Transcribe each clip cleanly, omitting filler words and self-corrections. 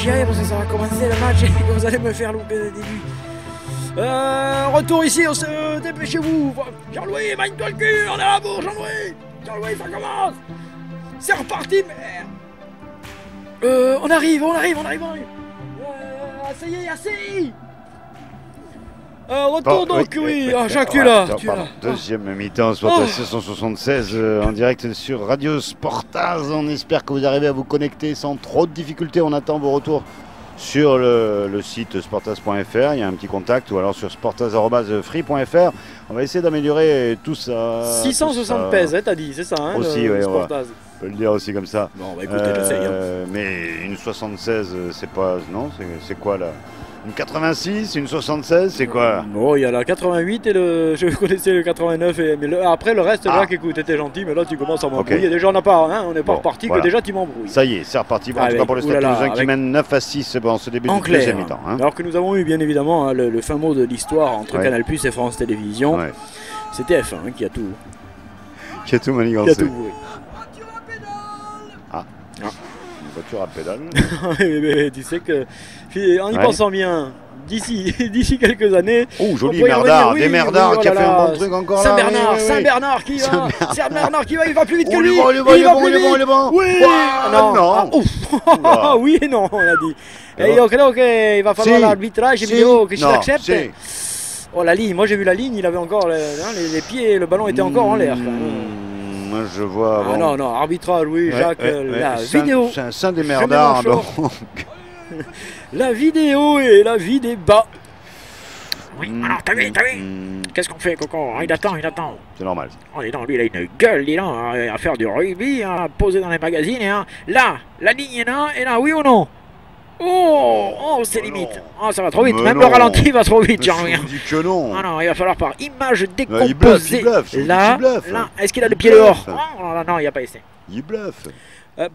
chier parce que ça va commencer le match et que vous allez me faire louper le début. Retour ici, dépêchez-vous. Jean-Louis, mine-toi le cul, on est à la bourre, Jean-Louis. Jean-Louis, ça commence. C'est reparti, merde. On arrive. Ça y est, assez. Retour donc, oui. Jacques, tu es là. Deuxième mi-temps, Sportaz 676 en direct sur Radio Sportaz. On espère que vous arrivez à vous connecter sans trop de difficultés. On attend vos retours sur le site sportaz.fr. Il y a un petit contact ou alors sur sportaz.free.fr. On va essayer d'améliorer tout ça. 660 pèse, t'as dit, c'est ça, hein, aussi, oui, Sportaz. On peut le dire aussi comme ça. Bon, bah écoutez, j'essaye. Mais une 76, c'est pas. Non, c'est quoi là? Une 86, une 76, c'est quoi? Bon, il y a la 88 et je connaissais le 89. Mais après, le reste, Jacques, écoute, t'étais gentil, mais là, tu commences à m'embrouiller. Okay. Déjà, on n'est pas reparti, voilà. Que déjà, tu m'embrouilles. Ça y est, c'est reparti. En tout cas, pour le Stade Toulousain qui mène 9-6 en ce début de deuxième mi-temps. Hein. Alors que nous avons eu, bien évidemment, le fin mot de l'histoire entre Canal+ et France Télévisions. Ouais. C'est TF1 qui a tout. Qui a tout manigancé. Qui a tout voué. Une voiture à pédale. mais tu sais que, en y pensant bien, d'ici quelques années. Oh, joli merdard, des merdards qui a fait un bon truc encore là. Saint-Bernard qui va. Saint-Bernard qui va, il va plus vite que lui. Il est bon. Oui. Non. Oui et non, on a dit. Et donc, il va falloir l'arbitrage vidéo que je l'accepte. Oh, la ligne, moi j'ai vu la ligne, il avait encore les pieds, le ballon était encore en l'air. Moi je vois. Ah bon. Non, arbitrage, oui, Jacques, la vidéo. C'est un saint des merdards donc. La vidéo et la vie des bas. Oui, alors t'as vu qu'est-ce qu'on fait, Coco? Il attend. C'est normal. Oh, dis donc, lui il a une gueule, dis donc, à faire du rugby, à poser dans les magazines. Et, là, la ligne est là, et là, oui ou non? Oh, c'est limite. Oh, ça va trop vite. Même le ralenti va trop vite, Jean-Louis. Je dis que non. Ah non, il va falloir par image décomposée. Il bluffe. Là, est-ce qu'il a le pied dehors? Non, il n'y a pas essayé. Il bluffe.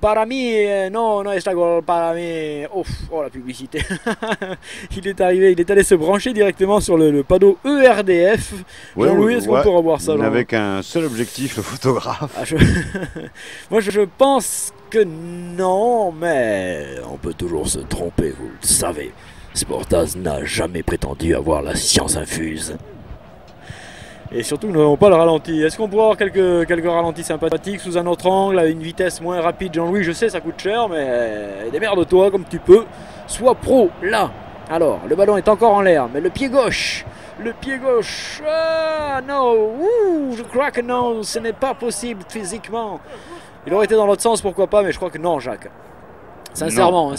Para mí, non, está gol para mí. Oh, la publicité. Il est allé se brancher directement sur le panneau ERDF. Jean-Louis, est-ce qu'on peut revoir ça? Avec un seul objectif, le photographe. Moi, je pense que non, mais on peut toujours se tromper, vous le savez. Sportaz n'a jamais prétendu avoir la science infuse. Et surtout, nous n'avons pas le ralenti. Est-ce qu'on pourrait avoir quelques ralentis sympathiques sous un autre angle, à une vitesse moins rapide, Jean-Louis? Je sais, ça coûte cher, mais démerde-toi comme tu peux. Sois pro, là. Alors, le ballon est encore en l'air, mais le pied gauche. Ah non, je crois que non, ce n'est pas possible physiquement. Il aurait été dans l'autre sens, pourquoi pas, mais je crois que non, Jacques. Sincèrement.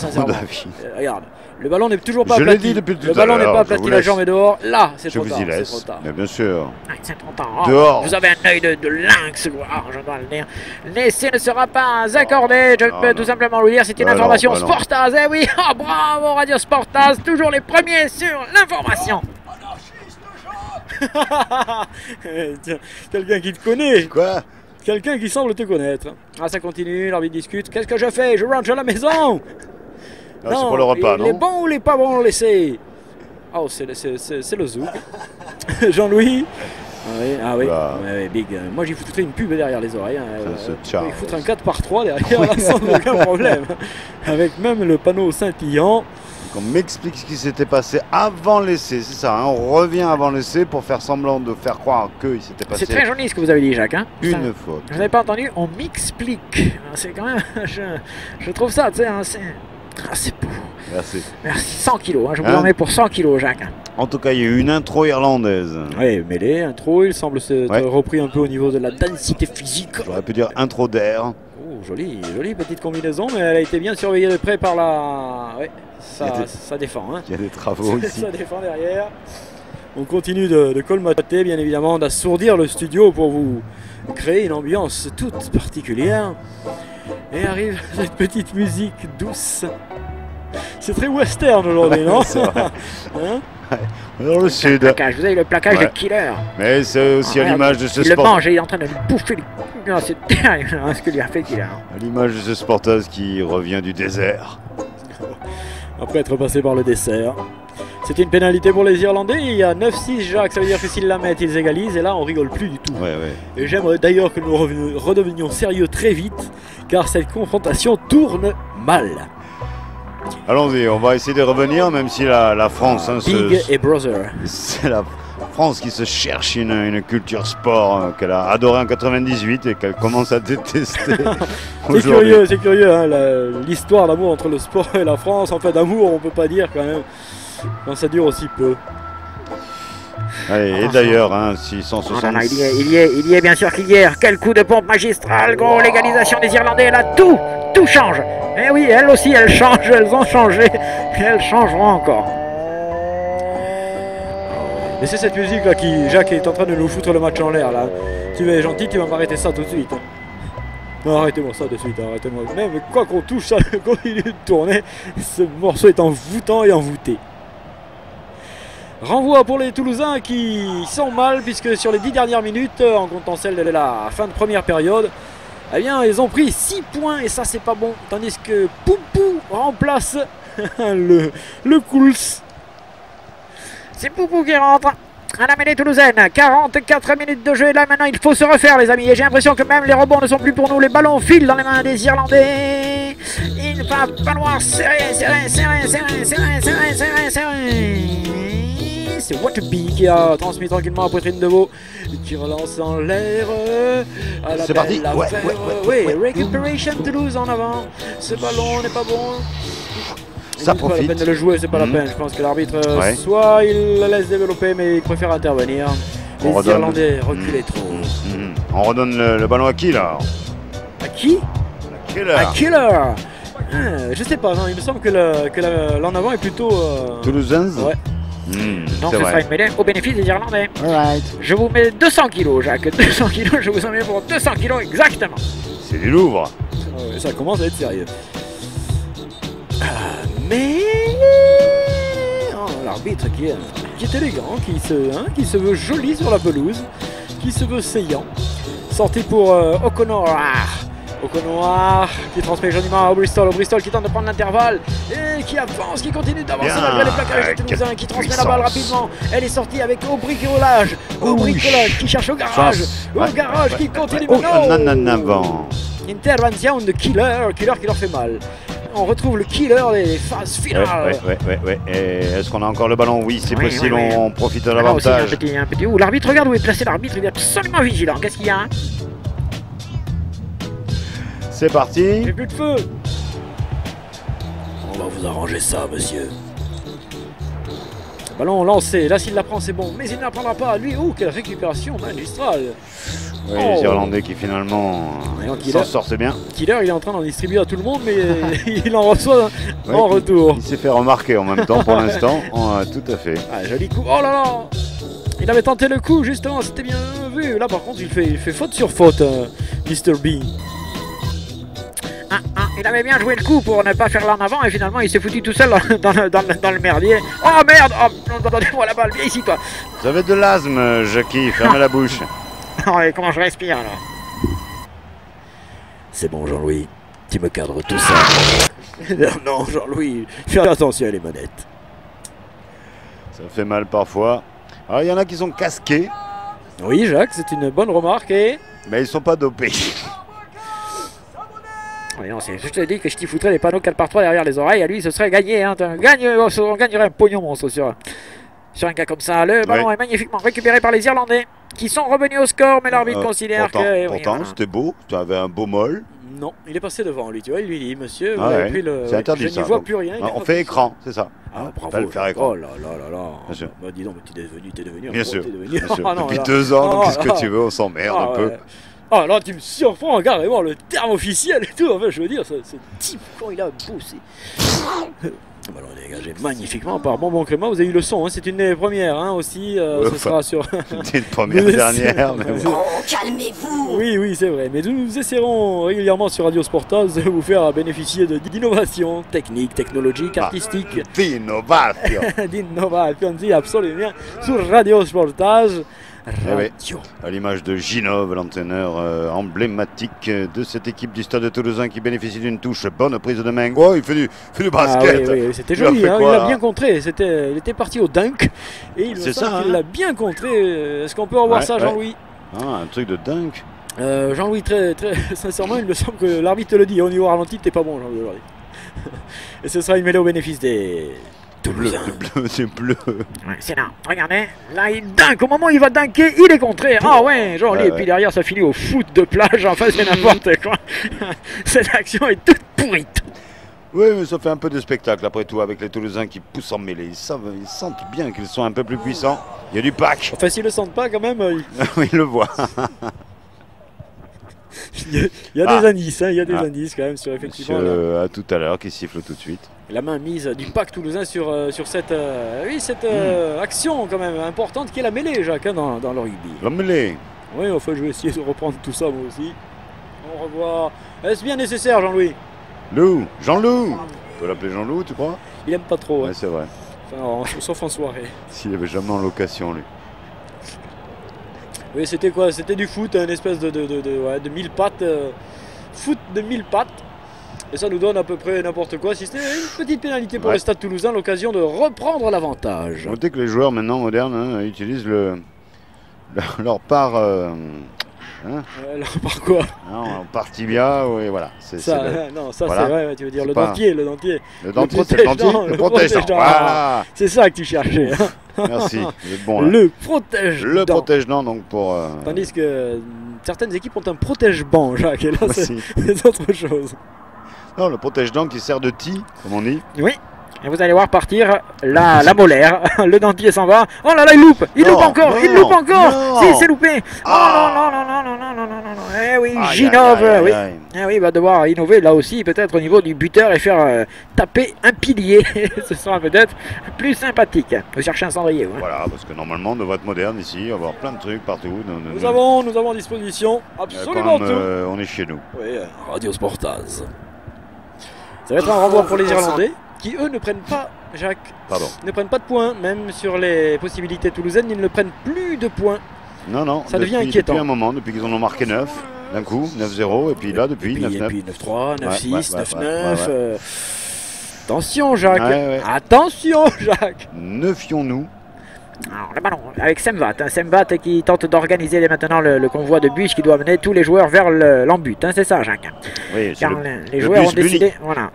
Regarde, le ballon n'est toujours pas aplati. Je l'ai dit depuis tout à l'heure. Le ballon n'est pas aplati, la jambe est dehors. Là, c'est trop tard. Je vous y laisse. Mais bien sûr. C'est trop tard. Dehors. Vous avez un œil de lynx, je dois le dire. L'essai ne sera pas accordé. Je peux tout simplement vous dire, c'est une information Sportaz. Eh oui, bravo Radio Sportaz, toujours les premiers sur l'information. Quelqu'un qui te connaît. Quoi? Quelqu'un qui semble te connaître. Ah, ça continue, l'arbitre discute. Qu'est-ce que je fais? Je rentre à la maison. Non, c'est pour le repas, non? Les bons ou les pas bons l'essai? Oh, c'est le zouk. Jean-Louis. Ah oui, ouais, Big. Moi, j'y foutrais une pub derrière les oreilles. Il foutre un 4x3 derrière, là, sans aucun problème. Avec même le panneau scintillant. On m'explique ce qui s'était passé avant l'essai, c'est ça, hein, on revient avant l'essai pour faire semblant de faire croire qu'il s'était passé. C'est très joli ce que vous avez dit, Jacques. Hein. Une faute. Vous n'avez pas entendu? On m'explique. C'est quand même. Je trouve ça, tu sais, hein, c'est beau. Merci. 100 kilos, je vous en mets pour 100 kilos, Jacques. En tout cas, il y a eu une intro irlandaise. Oui, mêlée, intro, il semble s'être repris un peu au niveau de la densité physique. J'aurais pu dire intro d'air. Oh, jolie petite combinaison, mais elle a été bien surveillée de près par la. Ouais. Ça défend. Hein. Il y a des travaux ici. Ça défend derrière. On continue de colmater, bien évidemment, d'assourdir le studio pour vous créer une ambiance toute particulière. Et arrive cette petite musique douce. C'est très western aujourd'hui, non? C'est vrai. Hein? Dans le sud. Vous avez le plaquage de killer. Mais c'est aussi à l'image de ce sport. Il le mange et il est en train de lui bouffer les... C'est terrible ce que lui a fait killer. À l'image de ce Sportaz qui revient du désert. Après être passé par le dessert. C'est une pénalité pour les Irlandais. Il y a 9-6, Jacques. Ça veut dire que s'ils la mettent, ils égalisent. Et là, on rigole plus du tout. Et j'aimerais d'ailleurs que nous redevenions sérieux très vite, car cette confrontation tourne mal. Allons-y, on va essayer de revenir, même si la France... hein, Big et Brother. c'est la France qui se cherche une culture sport qu'elle a adorée en 98 et qu'elle commence à détester aujourd'hui. C'est curieux, hein, l'histoire d'amour entre le sport et la France. En fait, d'amour, on peut pas dire quand même, quand ça dure aussi peu. Allez, et d'ailleurs, hein, 660... Non, il y est bien sûr qu'il y est. Quel coup de pompe magistral, gros, l'égalisation des Irlandais, là, tout change. Eh oui, elles aussi, elles changent, elles ont changé, et elles changeront encore. Mais c'est cette musique là qui, Jacques est en train de nous foutre le match en l'air là. Tu es gentil, tu vas m'arrêter ça tout de suite. Non, arrêtez-moi ça de suite, arrêtez-moi. Même quoi qu'on touche, ça continue de tourner. Ce morceau est envoûtant et envoûté. Renvoi pour les Toulousains qui sont mal, puisque sur les 10 dernières minutes, en comptant celle de la fin de première période, eh bien, ils ont pris 6 points et ça, c'est pas bon. Tandis que Poupou remplace le Cools. C'est Poupou qui rentre à la mêlée toulousaine. 44 minutes de jeu et là maintenant il faut se refaire les amis. Et j'ai l'impression que même les rebonds ne sont plus pour nous. Les ballons filent dans les mains des Irlandais. Il va falloir serrer. C'est Waterby qui a transmis tranquillement à poitrine de veau, qui relance en l'air. C'est parti. Oui, Récupération Toulouse en avant. Ce ballon n'est pas bon. Ça profite. C'est pas la peine de le jouer, c'est pas la peine. Je pense que l'arbitre, Ouais. soit il la laisse développer, mais il préfère intervenir. Les Irlandais reculaient trop. On redonne le ballon à qui là? À qui? Killer. À Killer. Je sais pas, non, il me semble que l'en avant est plutôt... Toulousains. Ouais. Donc c'est ce vrai. sera une mêlée au bénéfice des Irlandais. Alright. Je vous mets 200 kilos, Jacques. 200 kilos, je vous en mets pour 200 kilos exactement. C'est du Louvre. Ouais, ça commence à être sérieux. Mais oh, l'arbitre qui est élégant, qui se veut joli sur la pelouse, qui se veut saillant. Sorti pour O'Connor. O'Connor qui transmet joliment à Bristol. Bristol qui tente de prendre l'intervalle et qui avance, qui continue d'avancer Bien. malgré les plaquages des Toulousains, qui transmet la balle rapidement. Elle est sortie avec au bricolage. Au bricolage qui cherche au garage. Au garage qui continue. En avant. Intervention de Killer qui leur fait mal. On retrouve le Killer des phases finales. Ouais. Et est-ce qu'on a encore le ballon? Oui, c'est possible, oui. on profite de Là aussi, l'avantage. un petit où l'arbitre, regarde où est placé l'arbitre, il est absolument vigilant. Qu'est-ce qu'il y a hein? C'est parti. J'ai plus de feu. On va vous arranger ça, monsieur. Ballon lancé. Là, s'il la prend, c'est bon. Mais il ne la prendra pas. Lui, quelle récupération magistrale. Oui, les Irlandais qui finalement s'en sortent bien. Killer, il est en train d'en distribuer à tout le monde, mais il en reçoit en retour. Il s'est fait remarquer en même temps pour l'instant. Tout à fait. Ah, joli coup. Oh là là. Il avait tenté le coup, justement. C'était bien vu. Là, par contre, il fait faute sur faute, Mr. B. Il avait bien joué le coup pour ne pas faire l'en avant et finalement il s'est foutu tout seul dans le merdier. Oh merde! Oh, donnez-moi la balle, viens ici toi! Vous avez de l'asthme, Jackie, fermez la bouche. Oh, et comment je respire alors? C'est bon, Jean-Louis. Tu me cadres tout ça. Non, Jean-Louis, fais attention à les manettes. Ça fait mal parfois. Alors il y en a qui sont casqués, Oui, Jacques, c'est une bonne remarque. Et mais ils sont pas dopés. Oui, non, je te dis que je t'y foutrais les panneaux 4 par 3 derrière les oreilles, à lui ce serait gagné. Hein, on gagnerait un pognon monstre sur un cas comme ça. Le ballon est magnifiquement récupéré par les Irlandais qui sont revenus au score, mais l'arbitre considère que... Pourtant, voilà. c'était beau, tu avais un beau molle. non, il est passé devant lui, tu vois, il lui dit, monsieur, vous Ah avez ouais, pris le... c'est interdit, je ça, n'y vois donc. plus rien. On fait écran, c'est ça. Ah, Pas bravo. le faire écran. Oh là là là là. Bien sûr. Bah, dis donc, mais t'es devenu un Bien pro, sûr. t'es devenu- Bien sûr. Ah, non, Depuis là. 2 ans, Ah, qu'est-ce là. que tu veux, on s'emmerde un peu. Ouais. Ah là, tu me surprends carrément le terme officiel et tout. Enfin, je veux dire, ce type, quand il a bossé. Le ballon est dégagé magnifiquement par Bonbon Crément. Vous avez eu le son, hein, c'est une des premières hein, aussi. Ce sera sur. C'était une première dernière. Mais bon. Oh, calmez-vous! Oui, c'est vrai. Mais nous essaierons régulièrement sur Radio Sportage de vous faire bénéficier d'innovations techniques, technologiques, artistiques. D'innovation. D'innovation, si, absolument. Sur Radio Sportage. oui. Radio. À l'image de Ginov, l'entraîneur emblématique de cette équipe du Stade Toulousain qui bénéficie d'une touche. Bonne prise de main. Oh, il fait du basket. Oui, c'était Il a joli, fait hein, quoi, il a là bien contré. Il était parti au dunk et il me C'est semble ça, qu'il hein. l'a bien contré. Est-ce qu'on peut revoir Ouais, ça, ouais. Jean-Louis? Un truc de dingue. Jean-Louis, très sincèrement, il me semble que l'arbitre te le dit. Au niveau ralenti, t'es pas bon, Jean-Louis. Et ce sera une mêlée au bénéfice des Toulousains. C'est bleu. Ouais, c'est là, regardez, là il dunk, au moment où il va dunker, il est contré. Ah ouais, joli, Ouais, et puis derrière ça finit au foot de plage, enfin c'est n'importe quoi. Cette action est toute pourrite. Oui, mais ça fait un peu de spectacle après tout avec les Toulousains qui poussent en mêlée. Ils sentent bien qu'ils sont un peu plus puissants. Il y a du pack. Enfin, s'ils le sentent pas quand même, Oui, il le voit. il y a des indices, hein, il y a des indices quand même sur effectivement Monsieur, à tout à l'heure qui siffle tout de suite. la main mise du pack toulousain sur cette, cette action quand même importante qui est la mêlée, Jacques, hein, dans le rugby. La mêlée. Oui, enfin, je vais essayer de reprendre tout ça moi aussi. On revoit. Est-ce bien nécessaire, Jean-Louis? Lou, Jean-Loup. On peut l'appeler Jean-Loup, tu crois? Il aime pas trop, Ouais, hein. c'est vrai. Enfin, sauf en soirée. S'il avait jamais en location, lui. Oui, c'était quoi? C'était du foot, une espèce de 1000 pattes. Foot de 1000 pattes. Et ça nous donne à peu près n'importe quoi. Si c'était une petite pénalité pour le Stade Toulousain, l'occasion de reprendre l'avantage. Notez que les joueurs maintenant modernes utilisent leur part. Alors, par quoi? Non, par tibia, oui, voilà. Ça, non, ça voilà. c'est vrai, tu veux dire C'est le pas- dentier, le dentier. Le dentier, c'est le dentier. Le protège-dents. Voilà. C'est ça que tu cherchais. Hein. Merci, vous êtes bon là. Le protège-dents. Le protège-dents, donc pour. Tandis que certaines équipes ont un protège-banc, Jacques, et là Merci. c'est autre chose. Non, le protège-dents qui sert de ti, comme on dit. Oui. Et vous allez voir partir la molaire. Le dentier s'en va. Oh là là, il loupe. Il loupe encore. Il loupe encore. Non. Si, c'est loupé. Oh non, non, non, non, non, non, non, non. Eh oui, Aïe, j'innove. aïe, aïe, Oui. aïe. Eh oui, il va devoir innover là aussi, peut-être au niveau du buteur et faire taper un pilier. Ce sera peut-être plus sympathique. Vous cherchez un cendrier, vous, hein. Voilà, parce que normalement, on devrait être moderne ici, avoir plein de trucs partout. Nous avons à disposition absolument comme, tout. on est chez nous. Oui, Radio Sportaz. Ça va être un renvoi pour les Irlandais, qui eux ne prennent pas, Jacques, Pardon. ne prennent pas de points, même sur les possibilités toulousaines, ils ne prennent plus de points. Non, non, Ça devient inquiétant. Depuis un moment, depuis qu'ils en ont marqué 9, d'un coup, 9-0, et puis là, depuis 9-9. Et puis 9-3, 9-6, Ouais, 9-9. ouais. Attention, Jacques. Ouais. Attention, Jacques. Ne fions-nous. Alors, le ballon avec Semvat. Hein, Semvat qui tente d'organiser maintenant le convoi de bus qui doit mener tous les joueurs vers l'embut. Hein, c'est ça, Jacques. Oui, c'est Car le les joueurs bus ont décidé. Bunny. Voilà.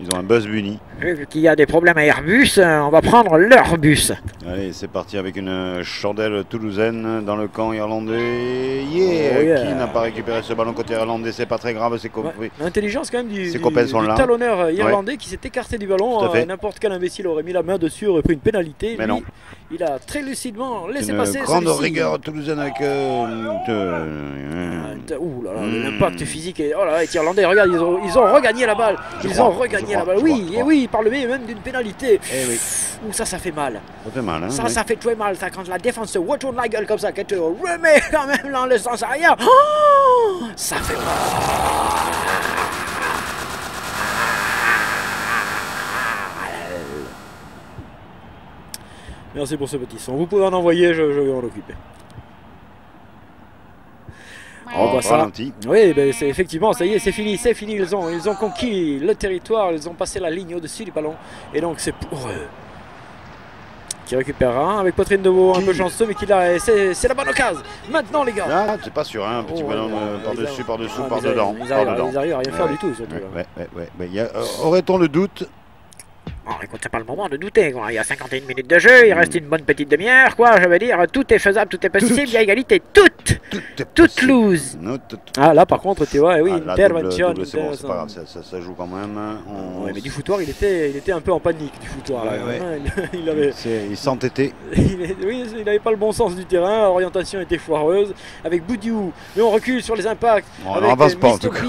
Ils ont un buzz bunny. Vu qu'il y a des problèmes à Airbus, on va prendre leur bus. Allez, c'est parti avec une chandelle toulousaine dans le camp irlandais. Oh, yeah. Qui n'a pas récupéré ce ballon côté irlandais, c'est pas très grave, c'est compris. L'intelligence quand même du copains sont là. talonneur irlandais qui s'est écarté du ballon. Tout à fait. N'importe quel imbécile aurait mis la main dessus, aurait pris une pénalité. Mais Lui, non. il a très lucidement laissé Une passer grande celui-ci. rigueur toulousaine avec. Ouh là là, l'impact physique est... Oh là là, les Irlandais, regarde, ils ont regagné la balle. Ils ont regagné la balle. Oui, et oui, par le biais même d'une pénalité. Eh oui, Ouh, ça fait mal. ça fait mal, hein. Ça, oui. ça fait très mal, ça, quand la défense se retourne la gueule comme ça, qu'elle te remet quand même dans le sens arrière. Oh, ça fait mal. Merci pour ce petit son. Vous pouvez en envoyer, je vais m'en occuper. Oh, voit ça. ralenti. Oui, ben c'est effectivement, ça y est, c'est fini, c'est fini. Ils ont conquis le territoire, ils ont passé la ligne au-dessus du ballon. Et donc c'est pour eux. Qui récupérera avec Poitrine de Veau, un peu chanceux, mais c'est la bonne occasion. Maintenant, les gars. Ah, c'est pas sûr, hein, un petit Oh, ballon ouais, par-dessus, par-dessous, Ah, par-dedans. Ils arrivent à rien faire du tout, surtout. Ouais. Aurait-on le doute? Bon, écoute, c'est pas le moment de douter, quoi. Il y a 51 minutes de jeu, il reste une bonne petite demi-heure, quoi. Je veux dire, tout est faisable, tout est possible, il y a égalité, toute lose. Ah, là, par contre, tu vois, oui, Ah, là, intervention. double, c'est bon, c'est pas grave, ça joue quand même. Ouais, mais du foutoir, il était un peu en panique, du foutoir. Là. Ouais. Il avait... Il s'entêtait. Oui, il n'avait pas le bon sens du terrain, l'orientation était foireuse. Avec Boudiou, mais on recule sur les impacts. On avec n'avance pas en tout Mr. cas. P.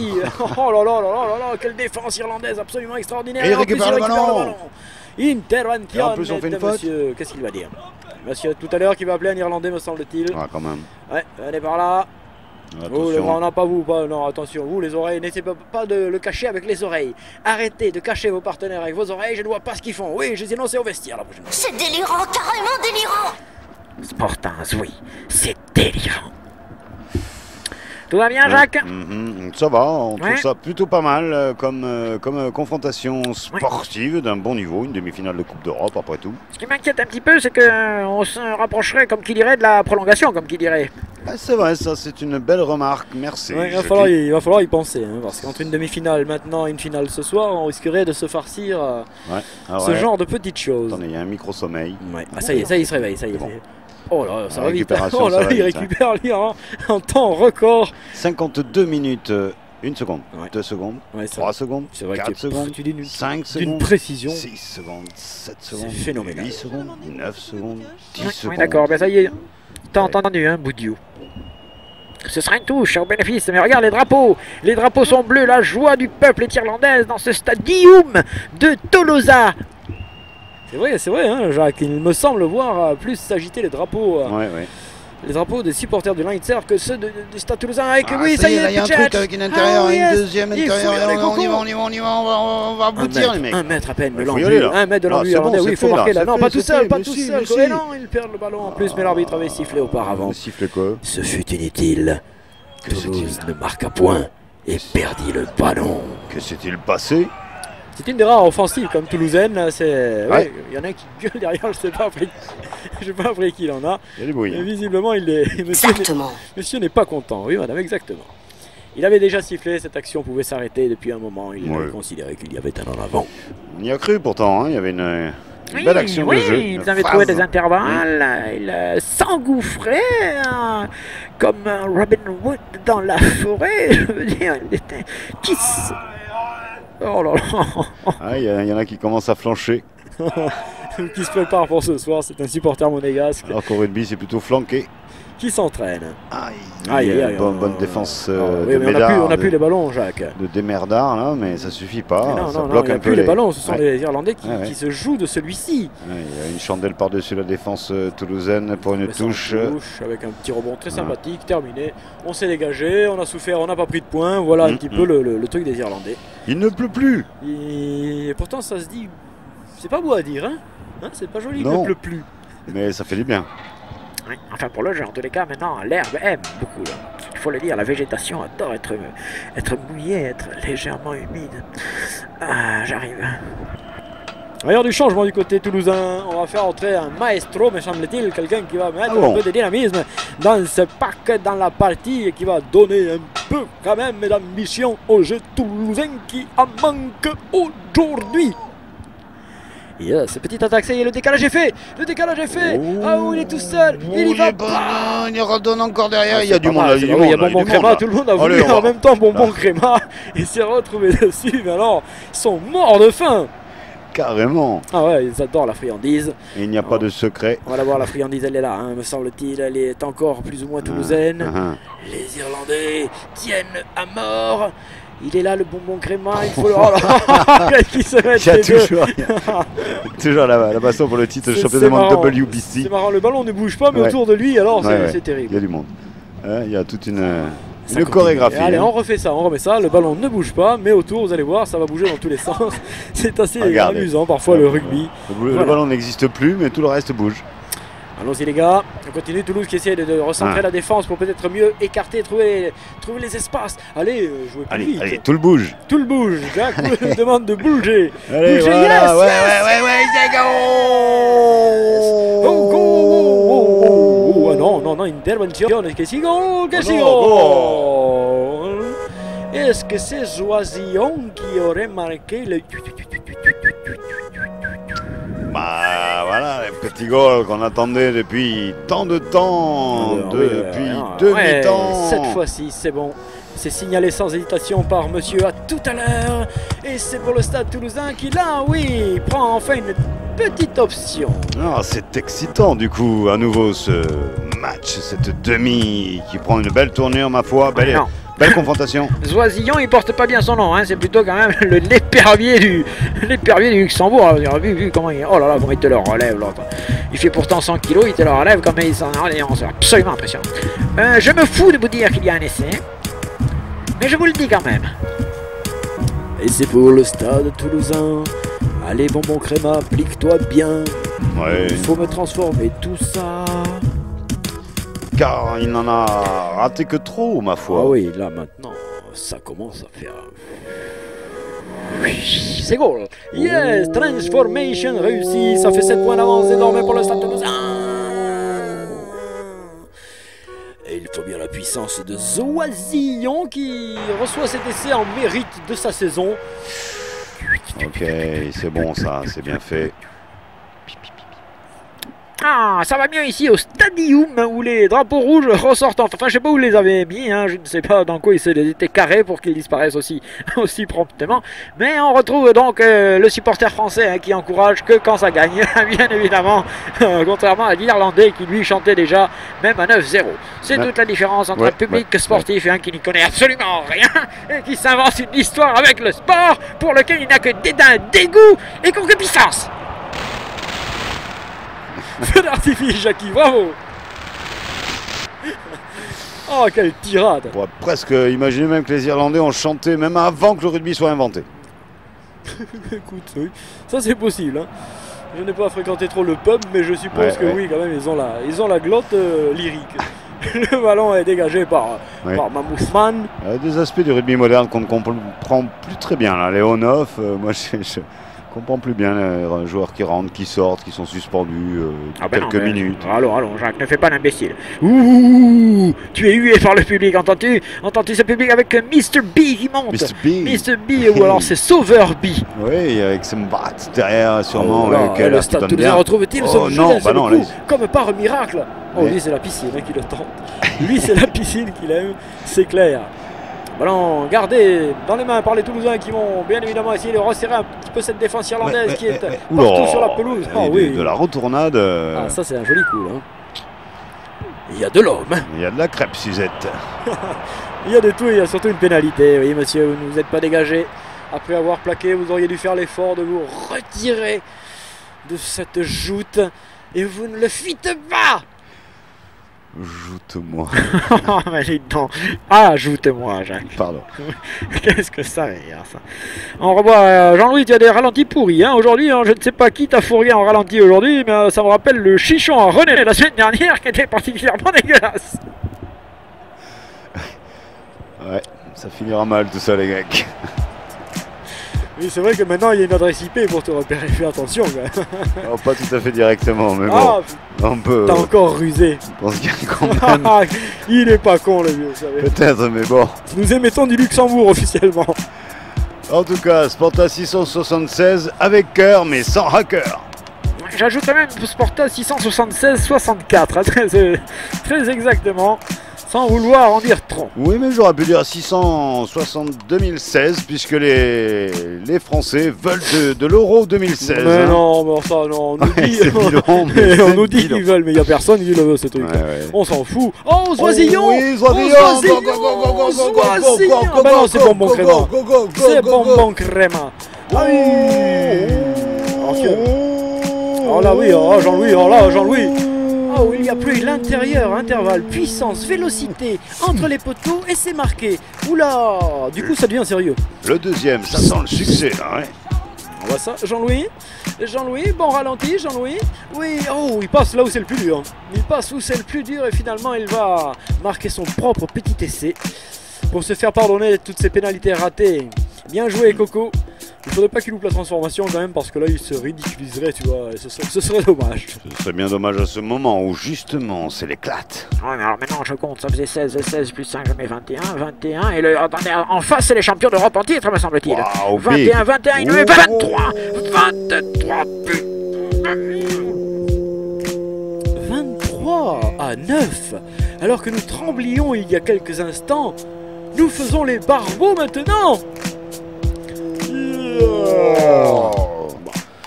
Oh là là là là là, quelle défense irlandaise absolument extraordinaire. Et il en plus, récupère le ballon. Intervention. Et en plus, on fait une de faute. monsieur. Qu'est-ce qu'il va dire? Monsieur tout à l'heure qui va appeler un Irlandais, me semble-t-il. Ah, quand même. Ouais, allez par là. Oh, Attention. non, pas vous, pas, non, attention, vous les oreilles, n'essayez pas de le cacher avec les oreilles. Arrêtez de cacher vos partenaires avec vos oreilles, je ne vois pas ce qu'ils font. Oui, je les ai lancés au vestiaire la prochaine fois. C'est délirant, carrément délirant. Sportance, oui, c'est délirant. Tout va bien, Jacques? Ça va, on trouve Ouais. ça plutôt pas mal comme confrontation sportive d'un bon niveau, une demi-finale de Coupe d'Europe après tout. Ce qui m'inquiète un petit peu, c'est qu'on se rapprocherait, comme qui dirait, de la prolongation, comme qui dirait. Ah, c'est vrai, ça c'est une belle remarque, merci. Ouais, il Jackie. va falloir y penser, hein, parce qu'entre une demi-finale maintenant et une finale ce soir, on risquerait de se farcir Ouais. Ah ce ouais. genre de petites choses. Attendez, il y a un micro-sommeil. Ouais. Ah, ça y est, il se réveille, ça y est. Bon. Oh là, ça La va vite. récupération, Oh là, ça va il vite, récupère lui en temps record. 52 minutes, 1 seconde, Ouais. 2 secondes, Ouais, ça- 3 secondes, c'est vrai 4 que secondes, tu dis d'une 5 d'une secondes, précision. 6 secondes, 7 C'est secondes, phénoménal. 8 secondes, 9 secondes, 10 Oui, secondes. d'accord, ben ça y est. T'as entendu, hein, Boudiou. Ce sera une touche au bénéfice, mais regarde les drapeaux. Les drapeaux sont bleus, la joie du peuple est irlandaise dans ce stadium de Tolosa. C'est vrai, hein, Jacques. Il me semble voir plus s'agiter les drapeaux. Ouais, ouais. Les drapeaux des supporters du Leinster que ceux du Stade Toulousain. Avec Ah, oui, ça y est, là, il y a un Puchet. truc avec une intérieure, Ah, une yes. deuxième Il faut intérieure, y aller, on y va, Coco. on va aboutir les mecs. Un mètre à peine de Il faut y l'embut. aller, là. Un mètre de Ah, l'embut c'est bon, irlandais. c'est Oui, il faut fait, marquer là, là. Non, c'est pas fait, tout c'est seul, fait, pas mais tout si, seul. mais Et si. non, il perd le ballon en plus, mais l'arbitre avait sifflé auparavant. Le sifflet quoi? Ce fut inutile. Que s'est-il Toulouse ne marqua point et perdit le ballon. Que s'est-il passé? C'est une des rares offensives comme toulousaine. C'est, Ouais. ouais, il y en a un qui gueule derrière. Je sais pas après qui il en a. Il y a du bruit. Mais hein. visiblement, Exactement. Monsieur n'est pas content. Oui, madame, exactement. Il avait déjà sifflé. Cette action pouvait s'arrêter depuis un moment. Il avait Ouais. considéré qu'il y avait un en avant. On y a cru pourtant, hein. Il y avait une Oui, belle action oui, de jeu. ils une avaient phase. trouvé des intervalles, ils s'engouffraient comme un Robin Hood dans la forêt. Je veux dire, il était... Oh là là. Ah, il y en a qui commencent à flancher. Qui se prépare pour ce soir. C'est un supporter monégasque Alors qu'au rugby, c'est plutôt flanqué. qui s'entraîne. Aïe, bonne défense Oui, de mais Médard, on n'a plus les ballons, Jacques. de Démerdard, là, mais ça suffit pas. Mais non, ça non, bloque il n'y a un plus peu les ballons. Ce sont Ouais. les Irlandais qui, Ouais, ouais. qui se jouent de celui-ci. Ouais, il y a une chandelle par-dessus la défense toulousaine pour une Mais ça, on touche. touche avec un petit rebond très sympathique, terminé. On s'est dégagé, on a souffert, on n'a pas pris de points. Voilà un petit peu le truc des Irlandais. Il ne pleut plus. Et pourtant, ça se dit. C'est pas beau à dire, hein, c'est pas joli, il Non. ne pleut plus. Mais ça fait du bien. Oui, enfin, pour le jeu, en tous les cas, maintenant, l'herbe aime beaucoup. Là. Il faut le dire, la végétation adore être mouillée, être légèrement humide. Ah, j'arrive. D'ailleurs, du changement du côté toulousain, on va faire entrer un maestro, me semble-t-il, quelqu'un qui va mettre Ah bon un peu de dynamisme dans ce pack, dans la partie, et qui va donner un peu quand même d'ambition au jeu toulousain qui en manque aujourd'hui. Et cette petite attaque, ça y est, le décalage est fait. Le décalage est fait. Ah oui, il est tout seul. Il y va pas. Il redonne encore derrière. Ah, il y a c'est du pas monde mal, là. c'est Il y pas a mal, du il y a monde, là, Bonbon du monde, Créma, là. tout le monde a Allez, voulu on va- en même temps Bonbon Créma. Il s'est retrouvé dessus, mais alors, ils sont morts de faim. Carrément. Ah ouais, ils adorent la friandise. Et il n'y a pas de secret. On va la voir, la friandise, elle est là, hein, me semble-t-il. Elle est encore plus ou moins toulousaine. Ah, Les Irlandais tiennent à mort. Il est là, le bonbon créma. Il faut le. Oh là qui se met Il y a les deux. toujours la baston pour le titre de C'est champion du monde marrant. WBC. C'est marrant, le ballon ne bouge pas, mais Ouais. autour de lui, alors Ouais, ouais. c'est Il y terrible. a du monde. Il y a toute une Ça continue. chorégraphie. Allez, hein. on refait ça, on remet ça. Le ballon ne bouge pas, mais autour, vous allez voir, ça va bouger dans tous les sens. C'est assez Regardez. amusant parfois le rugby. Le Voilà. ballon n'existe plus, mais tout le reste bouge. Allons-y les gars, on continue. Toulouse qui essaie de recentrer Ah. la défense pour peut-être mieux écarter, trouver les espaces. Allez, jouez plus Allez, vite. allez, tout le bouge. Tout le bouge. Jacques me demande de bouger. Allez, Bougez, voilà, yes, ouais, yes. c'est Oh, go, oh, oh, oh. Ah non, intervention. Que si gol, que si gol. Est-ce que c'est Zoisillon qui aurait marqué le. Bah voilà, les petits goals qu'on attendait depuis tant de temps, depuis demi-temps. Cette fois-ci, c'est bon. C'est signalé sans hésitation par monsieur à tout à l'heure. Et c'est pour le Stade Toulousain qui, là, oui, prend enfin une petite option. Ah, c'est excitant du coup, à nouveau ce match, cette demi qui prend une belle tournure ma foi, Non. belle confrontation. Zoisillon, il porte pas bien son nom, hein. C'est plutôt quand même l'épervier du Luxembourg. Alors, vous avez vu comment il... Oh là là, comment il te le relève, l'autre. Il fait pourtant 100 kilos, il te le relève comme il s'en est absolument impressionnant. Je me fous de vous dire qu'il y a un essai, mais je vous le dis quand même. Et c'est pour le Stade Toulousain. Allez, bonbon créma, applique-toi bien. Ouais. Il faut me transformer tout ça. car il n'en a raté que trop, ma foi. Ah oui, là maintenant, ça commence à faire... C'est goal. Yes, transformation réussi. Ça fait 7 points d'avance désormais pour le Stade Toulousain. Et il faut bien la puissance de Zoisillon qui reçoit cet essai en mérite de sa saison. Ok, c'est bon ça, c'est bien fait. Ah, ça va mieux ici au Stadium où les drapeaux rouges ressortent. Enfin, je sais pas où ils les avaient mis, hein, je ne sais pas dans quoi ils étaient carrés pour qu'ils disparaissent aussi promptement. Mais on retrouve donc le supporter français hein, qui encourage que quand ça gagne, bien évidemment, contrairement à l'Irlandais qui lui chantait déjà même à 9-0. C'est toute la différence entre un public sportif et un qui n'y connaît absolument rien et qui s'invente une histoire avec le sport pour lequel il n'a que dédain, dégoût et concupiscence. Feu d'artifice, Jackie, bravo. Oh, quelle tirade. On pourrait presque imaginer même que les Irlandais ont chanté même avant que le rugby soit inventé. Écoute, oui, ça c'est possible. Hein. Je n'ai pas fréquenté trop le pub, mais je suppose que oui, quand même, ils ont la glotte lyrique. Le ballon est dégagé par Mamouthman. Des aspects du rugby moderne qu'on ne comprend plus très bien. Là. Les on-off, moi je comprends plus bien les joueurs qui rentrent, qui sortent, qui sont suspendus quelques minutes. Allons, Jacques, ne fais pas l'imbécile. Ouh, tu es hué par le public, entends-tu? Entends-tu ce public avec Mr. B qui monte? Mr. B, ou alors c'est Sauveur B. Oui, avec Sembat derrière, sûrement. Le Stade Toulousain retrouve-t-il son non, bah non, comme par miracle. Oh, lui, c'est la piscine qui le tente. Lui, c'est la piscine qu'il aime, c'est clair. Ballon gardé dans les mains par les Toulousains qui vont bien évidemment essayer de resserrer un petit peu cette défense irlandaise qui est partout sur la pelouse. Oh, oui. De la retournade. Ah, ça c'est un joli coup là. Il y a de l'homme. Il y a de la crêpe, Suzette. Il y a de tout, il y a surtout une pénalité. Oui monsieur, vous ne vous êtes pas dégagé. Après avoir plaqué, vous auriez dû faire l'effort de vous retirer de cette joute. Et vous ne le fîtes pas. Joute-moi. Mais dis donc. Ah, joute-moi, Jacques. Pardon. Qu'est-ce que ça veut dire, ça? On revoit Jean-Louis, tu as des ralentis pourris. Hein. Aujourd'hui, hein, je ne sais pas qui t'a fourré en ralenti aujourd'hui, mais ça me rappelle le chichon à René la semaine dernière qui était particulièrement dégueulasse. Ouais, ça finira mal tout ça, les gars. Oui, c'est vrai que maintenant il y a une adresse IP pour te repérer, fais attention. Oh, pas tout à fait directement, mais bon, on peut. T'as encore rusé. Je pense qu'il y a quand même. Il est pas con le vieux, vous savez. Peut-être, mais bon. Nous émettons du Luxembourg officiellement. En tout cas, Sporta 676 avec cœur, mais sans hacker. J'ajoute même Sporta 676-64, hein, très exactement. Sans vouloir en dire trop. Oui, mais j'aurais pu dire 660 2016, puisque les Français veulent de l'Euro 2016. Mais hein. Non, mais ça, non. On nous dit, on nous dit qu'ils veulent, mais il n'y a personne qui le veut, ce truc. Ouais. On s'en fout. Oh, Zoisillon! Oui, Zoisillon! Zoisillon! Ah ben non, c'est bonbon créma. C'est bonbon créma. Oh là oui, oh Jean-Louis, oh là Jean-Louis. Oh, il y a plus l'intérieur, intervalle, puissance, vélocité, entre les poteaux et c'est marqué. Oula, du coup ça devient sérieux. Le deuxième, ça sent le succès là, ouais. On voit ça, Jean-Louis, bon ralenti, Jean-Louis. Oui, oh, il passe là où c'est le plus dur. Il passe où c'est le plus dur et finalement il va marquer son propre petit essai pour se faire pardonner toutes ces pénalités ratées. Bien joué Coco. Il faudrait pas qu'il loupe la transformation quand même parce que là il se ridiculiserait, tu vois, et ce serait dommage. Ce serait bien dommage à ce moment où justement c'est l'éclate. Ouais, mais alors maintenant je compte, ça faisait 16 plus 5, je mets 21 et le, attendez, en face c'est les champions d'Europe en titre me semble-t-il. Wow, 21, il nous met 23 buts. 23 à 9. Alors que nous tremblions il y a quelques instants, nous faisons les barbeaux maintenant.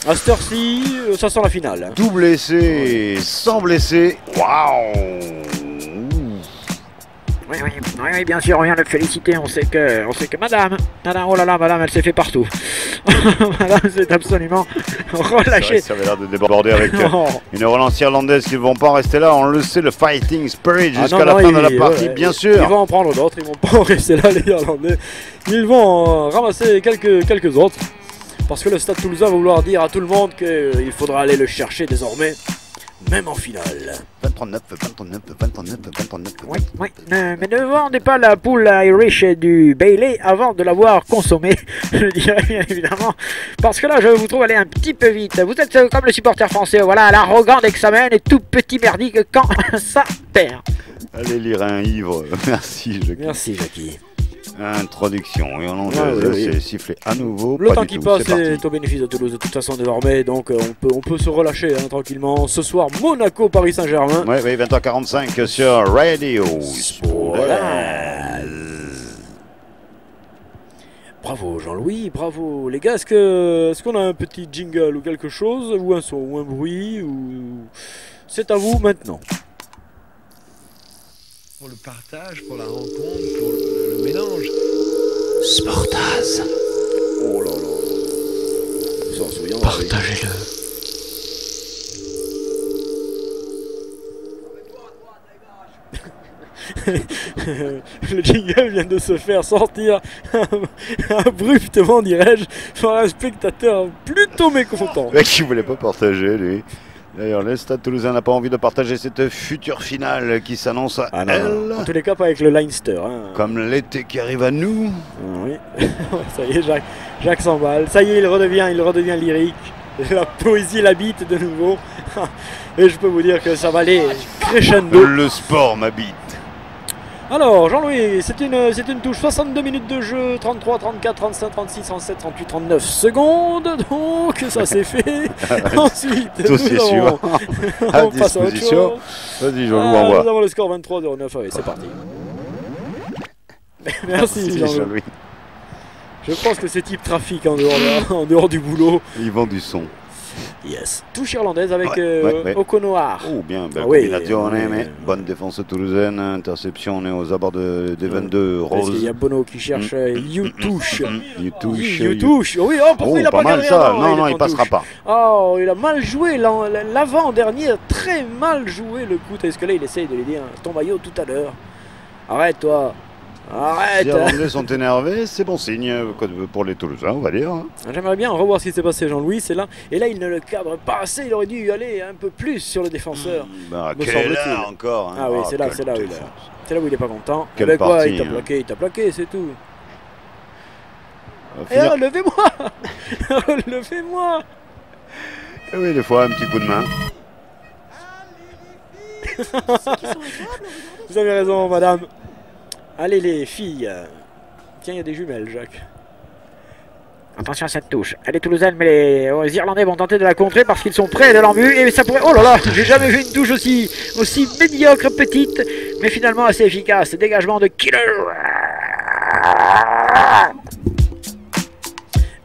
À cette heure-ci, ça sent la finale. Double essai, sans blessé. Waouh! Oui, bien sûr, on vient de féliciter. On sait que madame, oh là là, madame, elle s'est fait partout. Madame, c'est absolument relâché. Ça avait l'air de déborder avec une relance irlandaise qui ne vont pas rester là. On le sait, le fighting spirit jusqu'à la fin de la partie, bien sûr. Ils vont en prendre d'autres, ils vont pas rester là, les Irlandais. Ils vont ramasser quelques autres. Parce que le Stade Toulousain va vouloir dire à tout le monde qu'il faudra aller le chercher désormais, même en finale. 29, 29, 29, 29. Oui, oui. Mais ne vendez pas la poule Irish du Bailey avant de l'avoir consommée, je dirais bien évidemment. Parce que là, je vous trouve aller un petit peu vite. Vous êtes comme le supporter français, voilà, l'arrogant d'examen et tout petit merdique quand ça perd. Allez lire un livre. Merci, Jackie. Merci, Jackie. Introduction. Irlandaise, oui. c'est sifflé à nouveau. Le Pas temps du qui tout, passe c'est parti. est au bénéfice de Toulouse de toute façon désormais, donc on peut se relâcher tranquillement. Ce soir, Monaco, Paris Saint-Germain. Oui, 20h45 sur Radio. Bravo Jean-Louis, bravo les gars. Est-ce qu'on a un petit jingle ou quelque chose, ou un son, ou un bruit, ou c'est à vous maintenant. Pour le partage, pour la rencontre, pour le mélange. Sportaz. Oh là là. Ça, soyons Partagez-le. Le jingle vient de se faire sortir abruptement, dirais-je, par un spectateur plutôt mécontent. Le mec qui voulait pas partager, lui. D'ailleurs, le Stade Toulousain n'a pas envie de partager cette future finale qui s'annonce à elle. En tous les cas, pas avec le Leinster. Comme l'été qui arrive à nous. Oui. Ça y est, Jacques s'emballe. Ça y est, il redevient lyrique. La poésie l'habite de nouveau. Et je peux vous dire que ça va aller crescendo. Le sport m'habite. Alors, Jean-Louis, c'est une touche. 62 minutes de jeu, 33, 34, 35, 36, 37, 38, 39 secondes. Donc, ça c'est fait. Ensuite, Dossier nous suivant. À on passe à autre disposition. chose. Vas-y, je vous Nous envoie. avons le score 23-09. Allez, c'est parti. Merci, Jean-Louis. Jean-Louis. Je pense que ces types trafiquent en dehors du boulot. Ils vendent du son. Yes. Touche irlandaise avec Ouais. Okonoar. Oh, bien, belle Ah oui, combinaison, oui. mais bonne défense toulousaine. Interception, on est aux abords des 22 Parce qu'il y roses. a Bono qui cherche You touche. You touche. You touche. Oui, oh, pourquoi Oh, il a pas mal gagné ça. avant, Non, est il en passera touche. pas. Oh, il a mal joué l'avant-dernier, a très mal joué le coup. Est-ce que là il essaye de lui dire ton maillot tout à l'heure. Arrête toi. Arrête. Les Irlandais sont énervés, c'est bon signe pour les Toulousains, on va dire. J'aimerais bien revoir ce qui s'est passé, Jean-Louis. C'est là. Et là, il ne le cadre pas assez. Il aurait dû aller un peu plus sur le défenseur. Bah, Me quelle semble-t-il. heure encore hein. Ah oui, Oh, c'est là, quelle c'est là où il est. défense. C'est là où il est pas content. Quelle Avec quoi, partie, il t'a hein. plaqué, c'est tout. On va Et finir- relevez-moi. Relevez-moi. Eh oui, des fois, un petit coup de main. Vous avez raison, madame. Allez, les filles. Tiens, il y a des jumelles, Jacques. Attention à cette touche. Elle est toulousaine, mais les Irlandais vont tenter de la contrer parce qu'ils sont près de l'embut. Et ça pourrait. Oh là là, j'ai jamais vu une touche aussi médiocre, petite, mais finalement assez efficace. Dégagement de Killer.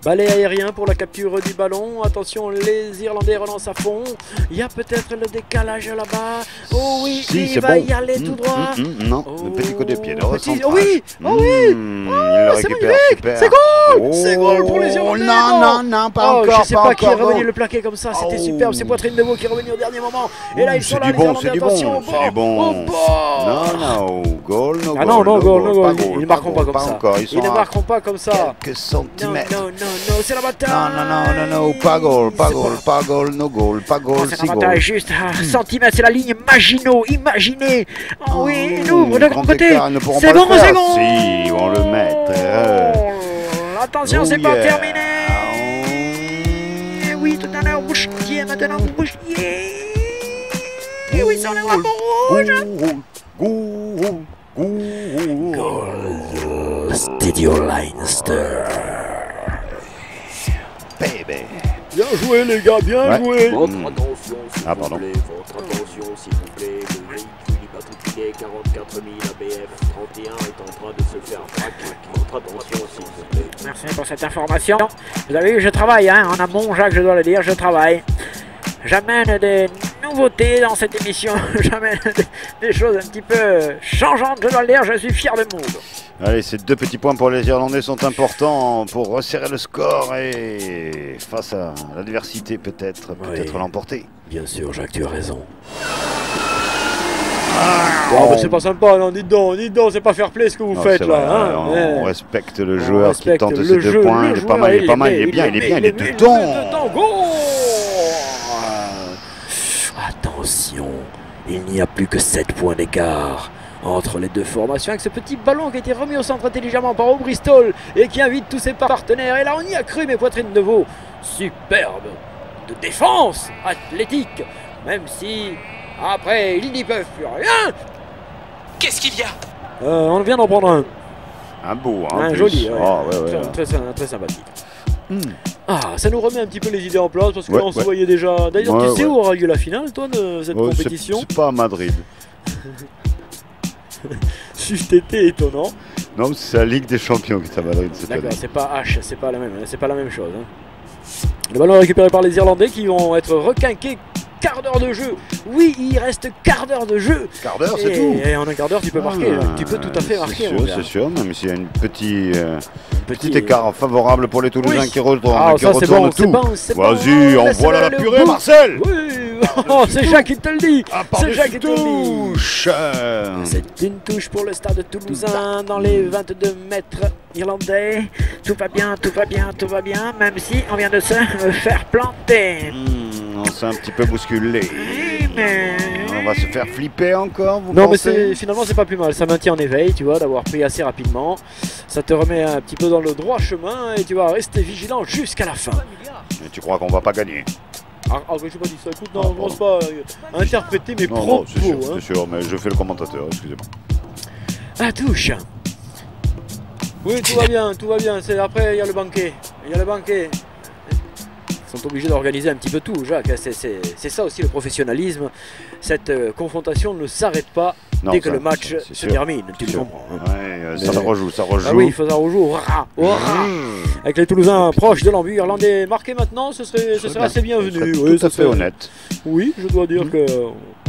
Balai aérien pour la capture du ballon. Attention, les Irlandais relancent à fond. Il y a peut-être le décalage là-bas. Oh oui, Si, il c'est va bon. y aller tout droit. Non, Oh, le petit coup de pied, le petit- recentrage. oh oui, oh oui. Il le c'est récupère, magnifique. super. C'est goal. Oh, C'est goal pour les Irlandais. non, pas Oh, encore, je sais pas qui est encore, revenu goal. le plaquer comme ça, c'était Oh. superbe. C'est Poitrine de Veau qui est revenu au dernier moment. Et là, ils sont C'est là, du les bon, Irlandais. c'est du Attention, bon, au c'est bord, du bon. au bord. Non, goal, no Ah goal. non, no goal, no pas goal. Ils ne marqueront pas comme ça. encore, ils Ils sont ne à marqueront pas comme ça. quelques Non, centimètres. non, c'est la bataille. Non, pas goal, no goal, pas goal, C'est 6 la bataille goal. juste à centimètres, c'est la ligne Maginot, imaginez. Oh oui, il ouvre de grand grand côté. écart, ils ne pourront C'est pas le bon, faire. c'est bon. Si, ils vont le mettre. Attention, c'est Oh pas yeah. terminé. Et oui, tout à l'heure, Bouchier, maintenant Bouchier. Et oui, sur le drapeau rouge. Goal. Studio Leinster. Baby. Bien joué, les gars, bien Ouais. joué. Votre Mm. attention, s'il Ah, vous pardon. plaît, votre attention, s'il vous plaît. Le véhicule immatriculé 44 000 ABF 31 est en train de se faire braquer. Votre attention, s'il vous plaît. Merci pour cette information. Vous avez vu, je travaille, hein, en amont, Jacques, je dois le dire, je travaille. J'amène des nouveautés dans cette émission. J'amène des choses un petit peu changeantes, je dois le dire, je suis fier de moi. Allez, ces 2 petits points pour les Irlandais sont importants pour resserrer le score et face à l'adversité peut-être l'emporter. Bien sûr, Jacques, tu as raison. Oh, bah, c'est pas sympa, non, dites donc, c'est pas fair play ce que vous Non, faites c'est là. vrai, Hein, on ouais. respecte le On joueur qui respecte tente le ses 2 jeu, points. le Il est pas joueur, mal, il est pas mal, il est met, bien, il est met dedans. Go. Attention, Il n'y a plus que 7 points d'écart entre les deux formations avec ce petit ballon qui a été remis au centre intelligemment par O'Bristol et qui invite tous ses partenaires. Et là, on y a cru, mes poitrines de veau. Superbe de défense athlétique, même si après, ils n'y peuvent plus rien. Qu'est-ce qu'il y a? On vient d'en prendre un. Un beau, hein. Un joli, ouais. Oh, ouais, ouais. Très sympathique. Ah, ça nous remet un petit peu les idées en place parce que Ouais, là, on se ouais. voyait déjà. D'ailleurs, Ouais, tu sais ouais. où aura lieu la finale, toi, de cette Oh, compétition? c'est pas à Madrid. Juste été étonnant. Non, c'est la Ligue des Champions qui est à Madrid cette année. D'accord, c'est pas H, c'est pas la même chose. Hein. Le ballon est récupéré par les Irlandais qui vont être requinqués. Quart d'heure de jeu. Oui, il reste quart d'heure de jeu. Quart d'heure, c'est Et- tout. Et en un quart d'heure, tu peux marquer. Là. Tu peux tout à fait marquer. mon gars. C'est sûr, même s'il y a un petit Petit écart favorable pour les Toulousains Oui. qui retournent, Ah, qui ça c'est retournent bon, c'est tout. bon, c'est bon. Vas-y, Laisse-le envoie la aller au purée, bout. Marcel. Oui, oh, c'est Jacques qui te le dit. C'est Jacques qui te le dit. Touche. C'est une touche pour le stade toulousain dans les 22 mètres irlandais. Tout va bien, tout va bien, tout va bien, même si on vient de se faire planter. On s'est un petit peu bousculé. Oui, mais... On va se faire flipper encore, vous Non, mais pensez? finalement c'est pas plus mal, ça maintient en éveil, tu vois, d'avoir pris assez rapidement. Ça te remet un petit peu dans le droit chemin et tu vas rester vigilant jusqu'à la fin. Mais tu crois qu'on va pas gagner? Ah, je pas dit ça, écoute, non, je pense pas interpréter mes Non, propos. c'est sûr, hein. c'est sûr, mais je fais le commentateur, excusez-moi. Ah, touche. Oui, tout va bien, tout va bien. Après, il y a le banquet. Il y a le banquet. Ils sont obligés d'organiser un petit peu tout, Jacques. C'est ça aussi le professionnalisme. Cette confrontation ne s'arrête pas Non, dès que ça, le match c'est se sûr, termine. Tu c'est le sûr. comprends. hein. Ouais, ça Mais- rejoue, ça rejoue. Ah oui, il faut ça rejoue. Rah, oh, rah. Avec les Toulousains proches de l'embut irlandais marqué maintenant, ce serait assez bienvenu. Ce serait Oui, tout à ce fait serait- honnête. Oui, je dois dire que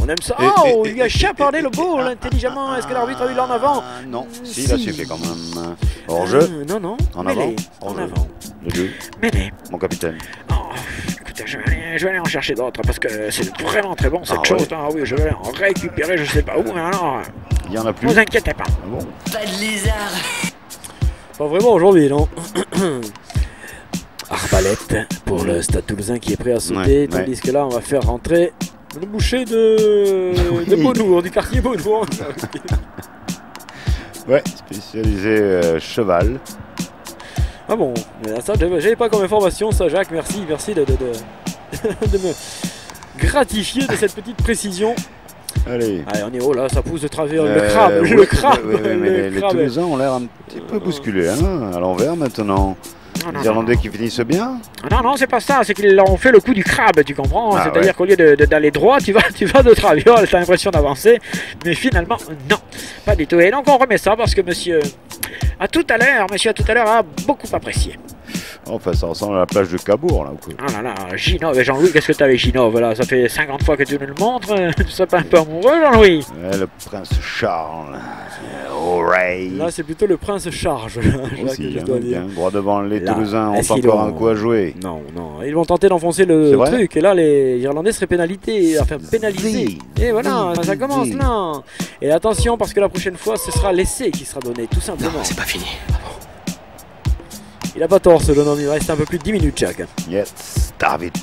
on aime ça. Oh, il a chapardé le ball intelligemment. Est-ce que l'arbitre a eu l'en avant? Non, Si. si, il a suffi quand même. Hors jeu, Non. En Mêlée. avant. En Hors jeu. avant. le jeu, Mêlée. mon capitaine. Oh, écoutez, je vais aller en chercher d'autres parce que c'est vraiment très bon cette Ah chose. ouais. Ah oui, je vais en récupérer, je sais pas où, mais alors, Il y en a plus. ne vous inquiétez pas. Ah bon. Pas de lézard. Pas vraiment aujourd'hui, non. Arbalète pour le Stade Toulousain qui est prêt à sauter, Ouais, tandis que là, on va faire rentrer le boucher de Beaunour, du quartier Beaunour. Ouais, spécialisé cheval. Ah bon, ça, j'avais pas comme information, ça, Jacques, merci de me gratifier de cette petite précision. Allez. Allez, on est haut là, ça pousse de travers le crabe, oui, le crabe, oui, oui, mais le les crabe. Toulousains ont l'air un petit peu bousculés, hein, à l'envers maintenant. Non, Les Irlandais qui finissent bien. non, c'est pas ça, c'est qu'ils ont fait le coup du crabe, tu comprends? Ah, C'est-à-dire ouais. qu'au lieu d'aller droit, tu vas de travers, t'as l'impression d'avancer, mais finalement, non, pas du tout. Et donc on remet ça parce que monsieur a tout à l'heure a beaucoup apprécié. Enfin, ça ressemble à la plage de Cabourg, là. Ou quoi. Ah là là, Ginov et Jean-Louis, qu'est-ce que t'as avec Ginov là? Ça fait 50 fois que tu nous le montres, tu serais pas un peu amoureux, Jean-Louis? Ouais, le prince Charles. Auray. Là, c'est plutôt le prince Charge, Jacques, Aussi, je hein, dois dire. bien. Droit devant, les Là, Toulousains ont est-ce qu'ils encore ont- un coup à jouer. Non, ils vont tenter d'enfoncer le C'est vrai truc, et là les Irlandais seraient pénalisés. Et voilà, ça commence là. Et attention, parce que la prochaine fois, ce sera l'essai qui sera donné, tout simplement. Non, c'est pas fini. Il a pas tort ce jeune homme, il reste un peu plus de 10 minutes, Jacques. Yes, David.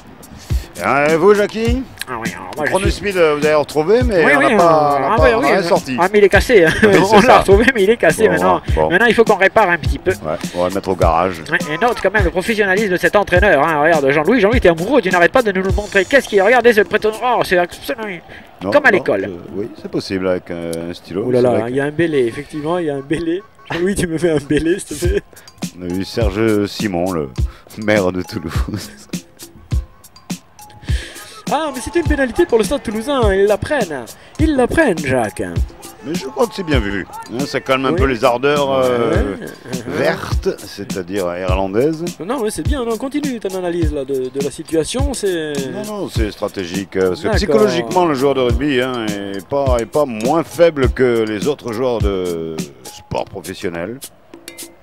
Et vous, Jackie? Ah oui, alors moi Chrono je suis... Smith, vous avez retrouvé, mais Oui, on n'a oui, pas, oui, oui, rien sorti. Ah mais il est cassé, hein. Oui, c'est On ça. l'a retrouvé mais il est cassé Bon, maintenant. bon. Maintenant il faut qu'on répare un petit peu. Ouais, on va le mettre au garage. Ouais, et note quand même le professionnalisme de cet entraîneur. Hein. Regarde Jean-Louis, t'es amoureux, tu n'arrêtes pas de nous le montrer. Qu'est-ce qu'il y a? Regardez ce prétendant, c'est absolument... Non, Comme à non, l'école. Oui, c'est possible avec un stylo. Oh là C'est là, vrai il y a un bélé, effectivement, il y a un bélé. Jean-Louis, tu me fais un bélé, s'il te plaît. On a eu Serge Simon, le maire de Toulouse. Ah, mais c'était une pénalité pour le Stade Toulousain, ils la prennent, Jacques. Mais je crois que c'est bien vu. Hein, ça calme un Oui. peu les ardeurs Ouais. vertes, c'est-à-dire irlandaises. Non, mais c'est bien, non, continue ton analyse là, de la situation, c'est... Non, c'est stratégique. Parce que D'accord. psychologiquement, le joueur de rugby hein, est pas moins faible que les autres joueurs de sport professionnel.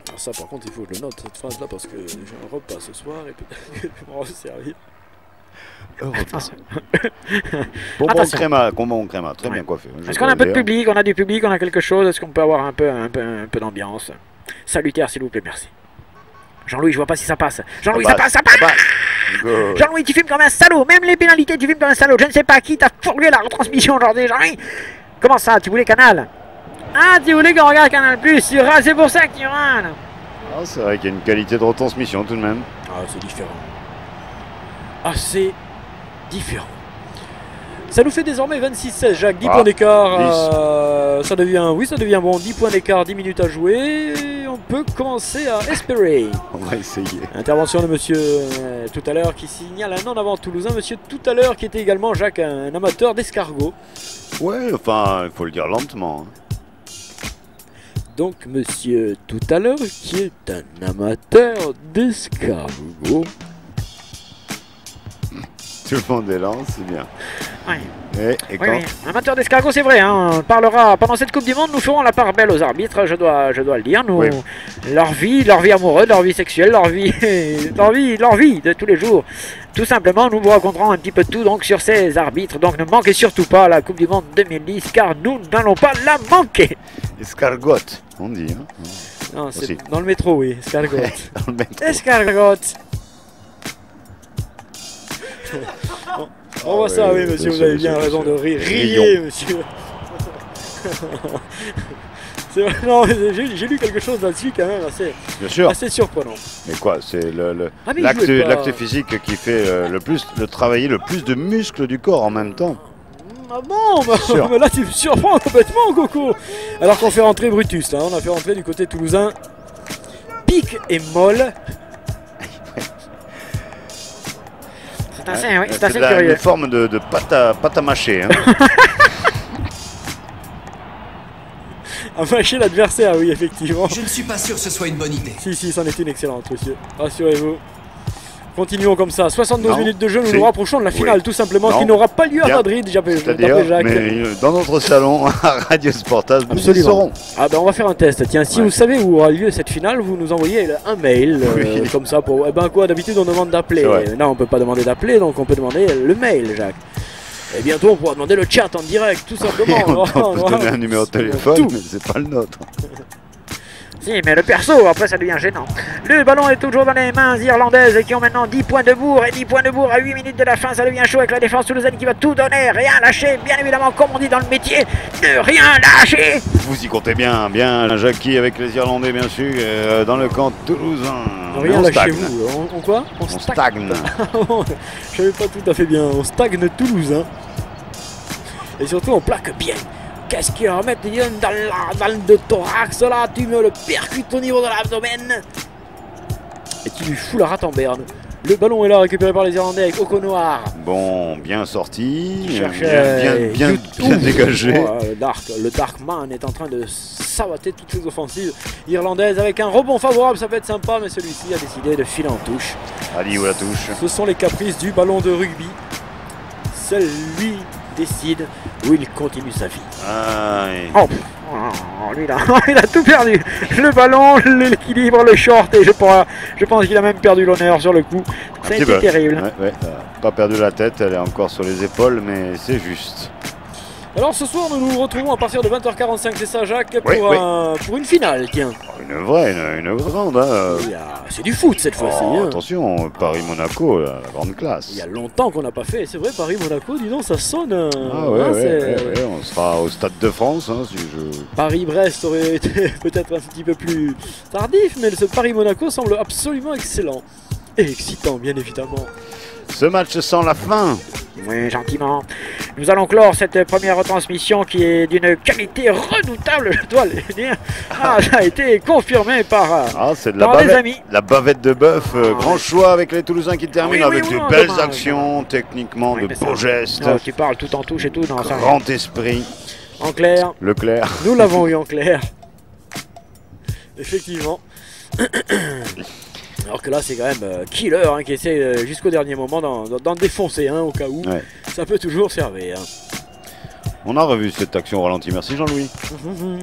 Alors ça, par contre, il faut que je le note, cette phrase-là, parce que j'ai un repas ce soir et peut-être que je vais m'en resservir. Bonbon Attention. créma, très bien coiffé. Je Est-ce qu'on a un peu de dois le dire. public, on a du public, on a quelque chose? Est-ce qu'on peut avoir un peu d'ambiance? Salutaire, s'il vous plaît, merci. Jean-Louis, je vois pas si ça passe. Jean-Louis, ça passe, ça passe! Good. Jean-Louis, tu filmes comme un salaud. Même les pénalités, tu filmes comme un salaud. Je ne sais pas qui t'a fourgué la retransmission aujourd'hui, Jean-Louis. Comment ça, tu voulais Canal? Ah, tu voulais qu'on regarde Canal Plus, c'est pour ça que tu râles. Ah, c'est vrai qu'il y a une qualité de retransmission tout de même. Ah, c'est différent. Ah, c'est différent. Ça nous fait désormais 26-16, Jacques. 10 points d'écart. Ça devient bon. 10 points d'écart, 10 minutes à jouer. On peut commencer à espérer. On va essayer. Intervention de monsieur tout à l'heure qui signale un en avant toulousain. Monsieur tout à l'heure qui était également, Jacques, un amateur d'escargot. Ouais, enfin, il faut le dire lentement. Donc, monsieur tout à l'heure qui est un amateur d'escargot. Tout le monde est lent, c'est bien. Ouais. Et Oui, quand oui. Amateur d'escargot, c'est vrai. Hein. On parlera pendant cette Coupe du Monde. Nous ferons la part belle aux arbitres. Je dois le dire. Nous, Oui. leur vie amoureuse, leur vie sexuelle, leur vie de tous les jours. Tout simplement, nous vous raconterons un petit peu de tout donc sur ces arbitres. Donc, ne manquez surtout pas la Coupe du Monde 2010, car nous n'allons pas la manquer. escargotte, on dit. Hein. Non, c'est Aussi. dans le métro, oui. Escargot. Dans le métro. Escargot. On voit ça, oui, monsieur, vous avez bien raison de rire. Riez, monsieur. C'est vrai, non, j'ai lu quelque chose là-dessus quand même Bien sûr. assez surprenant. Mais quoi, c'est Ah, mais il jouait pas. l'acte physique qui fait travailler le plus de muscles du corps en même temps. Ah bon, bah, Sûr. mais là tu me surprends complètement, Coco. Alors qu'on fait rentrer Brutus, là, on a fait rentrer du côté toulousain. Pique et molle. C'est assez Une curieux. forme de pâte à mâcher. Hein. A mâché l'adversaire, oui, effectivement. Je ne suis pas sûr que ce soit une bonne idée. Si, c'en est une excellente, monsieur. Rassurez-vous. Continuons comme ça. 72 Non. minutes de jeu, nous Si. nous rapprochons de la finale, Oui. tout simplement, Non. qui n'aura pas lieu à Bien. Madrid, d'après C'est-à-dire, Jacques. mais dans notre salon, à Radio Sportas, nous y Absolument. serons. Ah ben on va faire un test. Tiens, si Ouais. vous savez où aura lieu cette finale, vous nous envoyez un mail Oui. comme ça pour. Eh ben quoi, d'habitude on demande d'appeler. C'est vrai. Non, on peut pas demander d'appeler, donc on peut demander le mail, Jacques. Et bientôt on pourra demander le chat en direct, tout simplement. on peut se donner un numéro de téléphone, Tout. mais c'est pas le nôtre. Si, mais le perso, après ça devient gênant. Le ballon est toujours dans les mains irlandaises qui ont maintenant 10 points de bourre. Et 10 points de bourre à 8 minutes de la fin, ça devient chaud avec la défense toulousaine qui va tout donner. Rien lâcher, bien évidemment, comme on dit dans le métier, ne rien lâcher. Vous y comptez bien, Jackie avec les Irlandais, bien sûr, dans le camp toulousain. Mais Rien on lâchez stagne. vous. On quoi On stagne. Je savais pas tout à fait bien. On stagne toulousain. Et surtout on plaque bien. Qu'est-ce qu'il remet dans le thorax là? Tu me le percutes au niveau de l'abdomen. Et tu lui fous la rate en berne. Le ballon est là, récupéré par les Irlandais avec Okonoir. Bon, bien sorti, Qui cherchait bien dégagé. Le Darkman est en train de saboter toutes les offensives irlandaises avec un rebond favorable. Ça peut être sympa, mais celui-ci a décidé de filer en touche. Ali ou la touche. Ce sont les caprices du ballon de rugby. Seul lui décide où il continue sa vie. Oh, lui là, il a tout perdu. Le ballon, l'équilibre, le short, et je pense qu'il a même perdu l'honneur sur le coup. Ça a été terrible. Ouais, pas perdu la tête, elle est encore sur les épaules, mais c'est juste. Alors ce soir nous nous retrouvons à partir de 20h45, c'est ça Jacques, pour, Oui. pour une finale, tiens. Une grande. Hein. C'est du foot cette fois-ci. Oh, hein. attention, Paris-Monaco, la grande classe. Il y a longtemps qu'on n'a pas fait, c'est vrai, Paris-Monaco, dis donc, ça sonne. Ah ouais, on sera au Stade de France. Hein, si je... Paris-Brest aurait été peut-être un petit peu plus tardif, mais ce Paris-Monaco semble absolument excellent. Et excitant, bien évidemment. Ce match sent la fin. Oui, gentiment. Nous allons clore cette première retransmission qui est d'une qualité redoutable, je dois le dire. Ah, ça a été confirmé par, C'est de la par des bavette. amis. La bavette de bœuf, grand choix avec les Toulousains qui terminent Oui, avec de non, belles dommage, actions, techniquement, Oui, de mais ça- beaux gestes, Non, tu parles tout en touche et tout. Non, ça, grand esprit. En clair, Leclerc. nous l'avons eu en clair. Effectivement. Alors que là, c'est quand même Killer hein, qui essaie jusqu'au dernier moment d'en défoncer, hein, au cas où. Ouais. Ça peut toujours servir. On a revu cette action au ralenti. Merci Jean-Louis.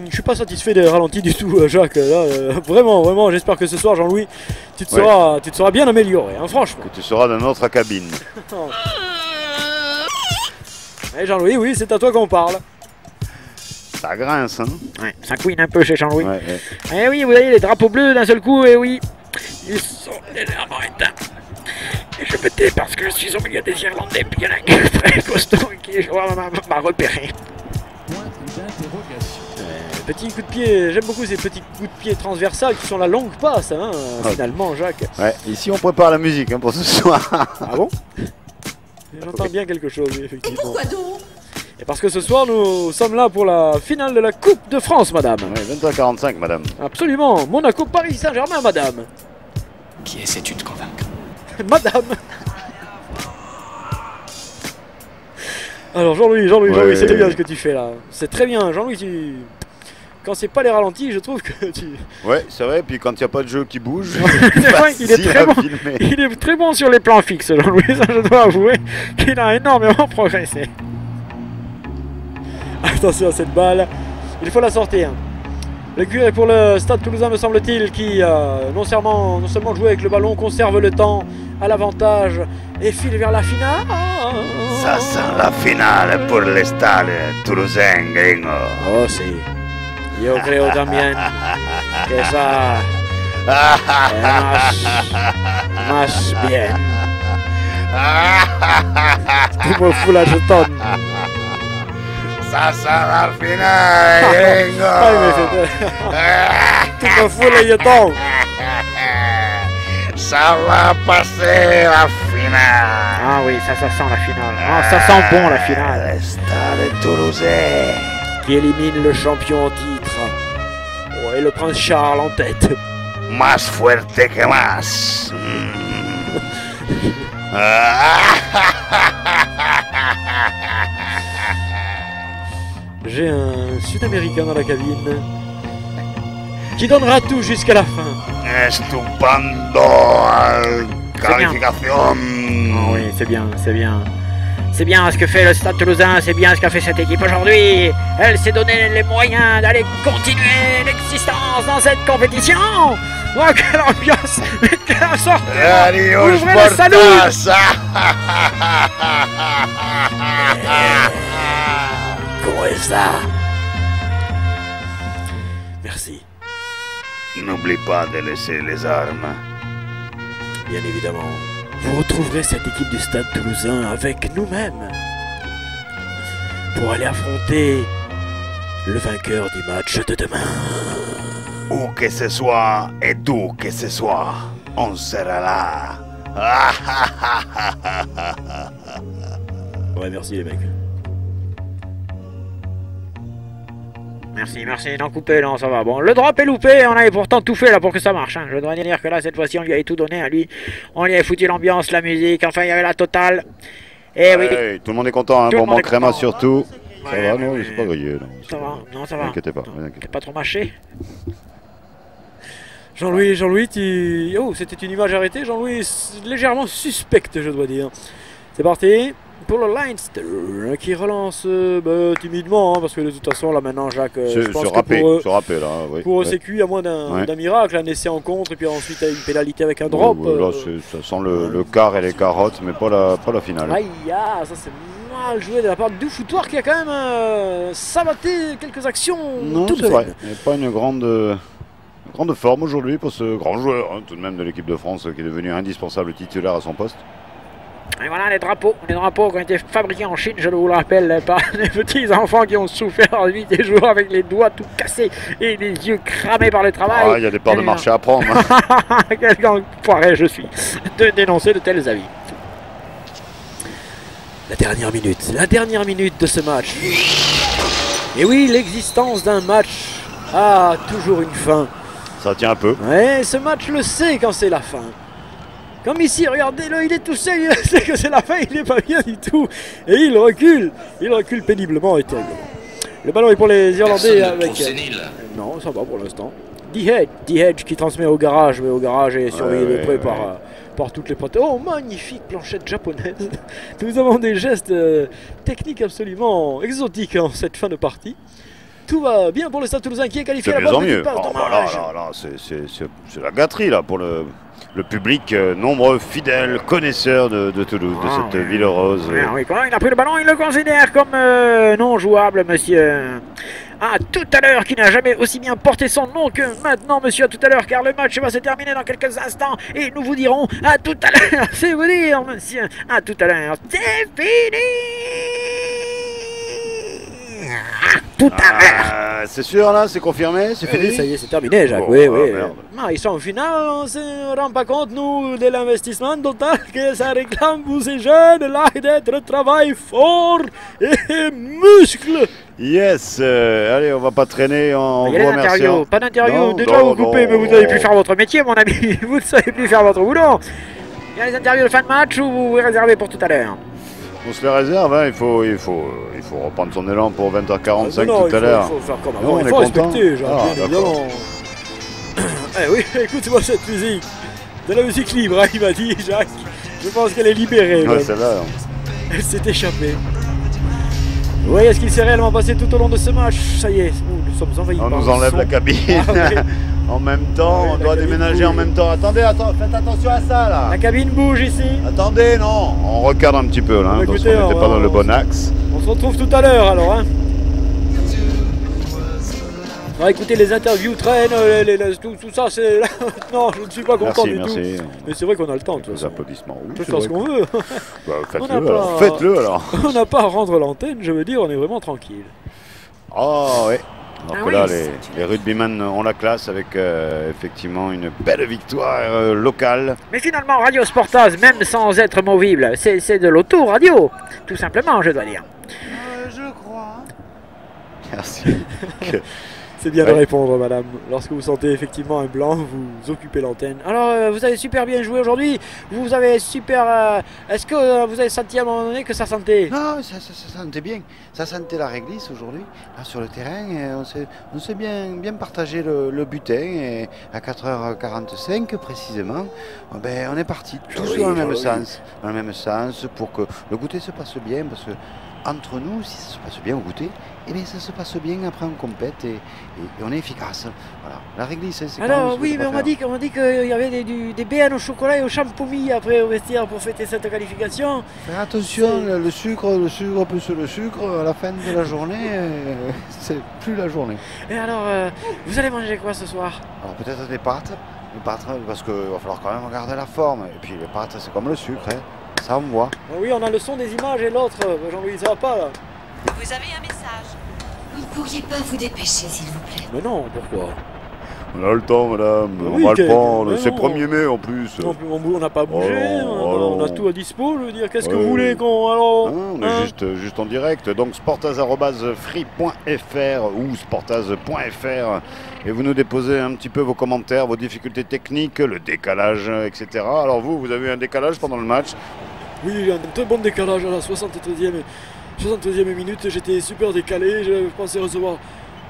Je suis pas satisfait des ralentis du tout, Jacques. Là, vraiment, j'espère que ce soir, Jean-Louis, tu te seras bien amélioré, hein, franchement. Que tu seras dans notre cabine. Eh, Jean-Louis, oui, c'est à toi qu'on parle. Ça grince, hein. ouais, ça couine un peu chez Jean-Louis. Ouais. Eh oui, vous voyez les drapeaux bleus d'un seul coup, eh oui. Ils sont légèrement éteints. Et je me tais parce que je suis au milieu des Irlandais, puis il y en a un qui est très costaud et qui m'a repéré. Petit coup de pied, j'aime beaucoup ces petits coups de pied transversales qui sont la longue passe, hein, finalement, Jacques. Ouais, ici on prépare la musique hein, pour ce soir. Ah bon? J'entends bien quelque chose, oui, effectivement. Et pourquoi donc? Et parce que ce soir, nous sommes là pour la finale de la Coupe de France, madame. Ouais, 23h45, madame. Absolument. Monaco, Paris Saint-Germain, madame. Qui essaies-tu de convaincre? Madame. Alors, Jean-Louis, Ouais. c'est très bien ce que tu fais là. C'est très bien, Jean-Louis, tu... Quand c'est pas les ralentis, je trouve que tu... Ouais, c'est vrai, puis quand il n'y a pas de jeu qui bouge, C'est vrai qu'il est facile très à bon. filmer. Il est très bon sur les plans fixes, Jean-Louis, ça je dois avouer qu'il a énormément progressé. Attention à cette balle, il faut la sortir. Le curé pour le Stade Toulousain, me semble-t-il, qui non seulement joue avec le ballon, conserve le temps à l'avantage et file vers la finale. Ça sent la finale pour le Stade Toulousain, gringo. Oh sì, io creo también que esa más bien. Tu me fous la jetonne. Ça sent la finale, gringo. Ay, tu me fous la jetonne. Ça va passer la finale. Ah oui, ça sent la finale. Ah, ça sent bon la finale. Le Stade Toulousain. Qui élimine le champion en titre. Oh, et le prince Charles en tête. Más fuerte que más. J'ai un Sud-Américain dans la cabine qui donnera tout jusqu'à la fin. Estupendo. Qualification. Ah oui, c'est bien, c'est bien. C'est bien ce que fait le Stade Toulousain, c'est bien ce qu'a fait cette équipe aujourd'hui. Elle s'est donné les moyens d'aller continuer l'existence dans cette compétition. Oh, quelle ambiance, quelle sorte. Adios, Ouvrez le salut. Sportas. Comment est ça? Merci. N'oublie pas de laisser les armes. Bien évidemment. Vous retrouverez cette équipe du Stade Toulousain avec nous-mêmes pour aller affronter le vainqueur du match de demain. Où que ce soit et d'où que ce soit, on sera là. Ouais, merci les mecs. Merci, n'en coupez, non, ça va. Bon, le drop est loupé, on avait pourtant tout fait là pour que ça marche. Hein. Je dois dire que là, cette fois-ci, on lui avait tout donné à lui. On lui avait foutu l'ambiance, la musique, enfin, il y avait la totale. Et oui. Hey, tout le monde est content, hein, Tout le bonbon monde est créma content. surtout. Ça Ouais, va, non, ouais, c'est pas grillé. Ça va, non, ça va. Ne inquiétez pas, Non, vous inquiétez pas trop mâché. Jean-Louis, oh, c'était une image arrêtée. Jean-Louis, légèrement suspecte, je dois dire. C'est parti pour le Leinster qui relance timidement, hein, parce que de toute façon, là maintenant, Jacques, je pense que se rapper là, oui. pour eux, Ouais. c'est cuit à moins d'un Ouais. miracle, un essai en contre, et puis ensuite une pénalité avec un drop. Là, ça sent le quart et les carottes, mais pas la finale. Aïe, ah, ça c'est mal joué de la part du Foutoir qui a quand même saboté quelques actions. Non, toutes c'est vrai. saines. Il n'y a pas une grande forme aujourd'hui pour ce grand joueur, hein, tout de même de l'équipe de France, qui est devenu indispensable titulaire à son poste. Et voilà les drapeaux qui ont été fabriqués en Chine, je vous le rappelle, par des petits enfants qui ont souffert en nuit, des joueurs avec les doigts tout cassés et les yeux cramés par le travail. Ah, il y a des parts de marché à prendre. Quel enfoiré je suis de dénoncer de tels avis. La dernière minute de ce match. Et oui, l'existence d'un match a toujours une fin. Ça tient un peu. Ouais, ce match le sait quand c'est la fin. Comme ici, regardez-le, il est tout seul, il sait que c'est la fin, il n'est pas bien du tout. Et il recule péniblement et terriblement. Le ballon est pour les Irlandais avec... Non, ça va pour l'instant. D-Hedge qui transmet au garage, mais au garage est surveillé de près par toutes les potes. Oh, magnifique planchette japonaise. Nous avons des gestes techniques absolument exotiques en cette fin de partie. Tout va bien pour le Stade Toulousain qui est qualifié C'est à de la mieux en bonne mieux. passe. Oh, bah là, c'est la gâterie là pour le public nombreux, fidèles, connaisseurs de Toulouse, de cette ville heureuse. Ah oui, quand il a pris le ballon, il le considère comme non jouable, monsieur À tout à l'heure, qui n'a jamais aussi bien porté son nom que maintenant, monsieur, à tout à l'heure, car le match va se terminer dans quelques instants et nous vous dirons à tout à l'heure. C'est vous dire, monsieur, à tout à l'heure. C'est fini. À tout à l'heure. C'est sûr là, c'est confirmé, c'est fini. Oui, ça y est, c'est terminé, Jacques. Bon, oui, ah, oui. merde. Non, ils sont en finale, on se rend pas compte, nous, de l'investissement total que ça réclame pour ces jeunes là, d'être travail fort et muscle. Yes, allez, on va pas traîner en Il y a vous les interviews, remerciant. pas d'interview, Non, déjà non, vous coupez, non, mais vous n'avez plus non. faire votre métier, mon ami, vous ne savez plus faire votre boulot. Il y a les interviews de fin de match ou vous les réservez pour tout à l'heure? On se les réserve, hein, il faut reprendre son élan pour 20h45 tout à l'heure. Il faut faire comme Non, avant, on il est faut content. respecter, Jacques, Ah, bien d'accord. évidemment. Eh oui, écoute-moi cette musique. De la musique libre, hein, il m'a dit, Jacques. Je pense qu'elle est libérée. Ouais, même. celle-là. Elle s'est échappée. Vous voyez ce qu'il s'est réellement passé tout au long de ce match? Ça y est, nous sommes envahis On par nous le enlève son. la cabine. Ah, oui. En même temps, Ah oui, on la doit cabine déménager en bouge. même temps. Attendez, faites attention à ça là. La cabine bouge ici. Attendez, non. On regarde un petit peu là, Bah, parce écoutez, qu'on n'était on pas va- dans le bon axe. On se retrouve tout à l'heure alors, hein. Ah, écoutez, les interviews traînent, tout ça, c'est... Non, je ne suis pas content Merci, du tout. merci. Mais c'est vrai qu'on a le temps, de toute Les façon. applaudissements. Oui, On peut c'est faire vrai ce qu'on veut. que- Bah, On faites-le n'a alors. pas- Faites-le alors. On n'a pas à rendre l'antenne, je veux dire, on est vraiment tranquille. Oh oui. Alors Ah que oui, là, c'est les rugbymen ont la classe avec effectivement une belle victoire locale. Mais finalement, Radio Sportaz, même sans être movible, c'est de l'auto-radio. Tout simplement, je dois dire. Je crois. Merci. C'est bien Ouais. de répondre, madame. Lorsque vous sentez effectivement un blanc, vous occupez l'antenne. Alors, vous avez super bien joué aujourd'hui. Vous avez super... Est-ce que vous avez senti à un moment donné que ça sentait? Non, ça sentait bien. Ça sentait la réglisse aujourd'hui, là sur le terrain. Et on s'est bien partagé le butin. Et à 4h45 précisément, ben, on est parti tous dans le même sens. Dans le même sens pour que le goûter se passe bien. Parce que entre nous, si ça se passe bien au goûter, eh bien ça se passe bien après en compète et on est efficace. Voilà. La réglisse, c'est quand même Alors ce que oui, faut mais pas on m'a dit qu'il y avait des BN au chocolat et au champomis après au vestiaire pour fêter cette qualification. faire attention, le sucre plus le sucre, à la fin de la journée, c'est plus la journée. Et alors, vous allez manger quoi ce soir? Alors peut-être des pâtes, parce qu'il va falloir quand même garder la forme. Et puis les pâtes, c'est comme le sucre, hein. Ça on voit. Ah oui, on a le son des images et l'autre, Jean-Louis, ça va pas là. Vous avez un message. Vous ne pourriez pas vous dépêcher, s'il vous plaît. Mais non, pourquoi? On a le temps, madame, Oui, on va quel- le prendre. mais C'est non. 1er mai en plus. On n'a pas bougé, Oh non, on a non. tout à dispo, je veux dire, qu'est-ce que Ouais. vous voulez qu'on... Alors, Hein, on hein est juste en direct, donc sportaz@free.fr ou sportaz.fr et vous nous déposez un petit peu vos commentaires, vos difficultés techniques, le décalage, etc. Alors vous avez eu un décalage pendant le match. Oui, un très bon décalage à la 73e minute, j'étais super décalé, je pensais recevoir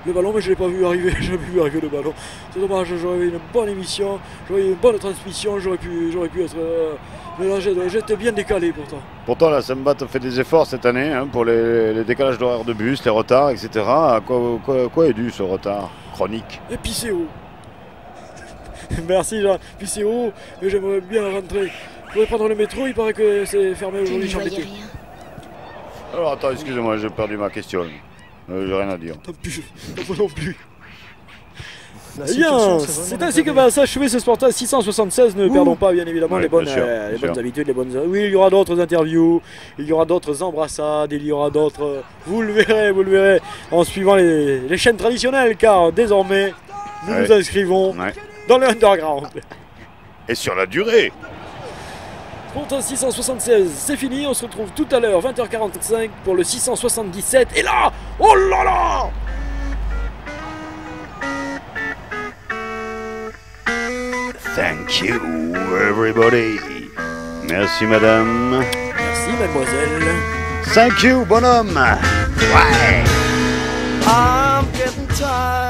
le ballon, mais je ne l'ai pas vu arriver, j'ai jamais vu arriver le ballon. C'est dommage, j'aurais eu une bonne émission, j'aurais eu une bonne transmission, j'aurais pu être... mais là, j'étais bien décalé pourtant. Pourtant la Sembat a fait des efforts cette année hein, pour les décalages d'horaire de bus, les retards, etc. À quoi est dû ce retard chronique? Et Picéo. Merci Jean, Picéo, mais j'aimerais bien rentrer. Je voudrais prendre le métro, il paraît que c'est fermé Je aujourd'hui, n'y je suis voyais embêté. rien. Alors attends, excusez-moi, j'ai perdu ma question. J'ai rien à dire. Tant pis, moi non plus. La Bien, situation, c'est c'est vraiment ainsi que dégradé. va s'achever ce Sportaz 676. Ne perdons pas bien évidemment Oui, les bonnes, bien sûr, les bien bonnes sûr. habitudes, les bonnes. Oui, il y aura d'autres interviews, il y aura d'autres embrassades, il y aura d'autres. Vous le verrez, en suivant les chaînes traditionnelles, car désormais nous Ouais. nous inscrivons Ouais. dans le underground. Et sur la durée. Sportaz 676, c'est fini. On se retrouve tout à l'heure 20h45 pour le 677. Et là, oh là là! Thank you, everybody. Merci, madame. Merci mademoiselle. Thank you, bonhomme. Ouais. I'm getting tired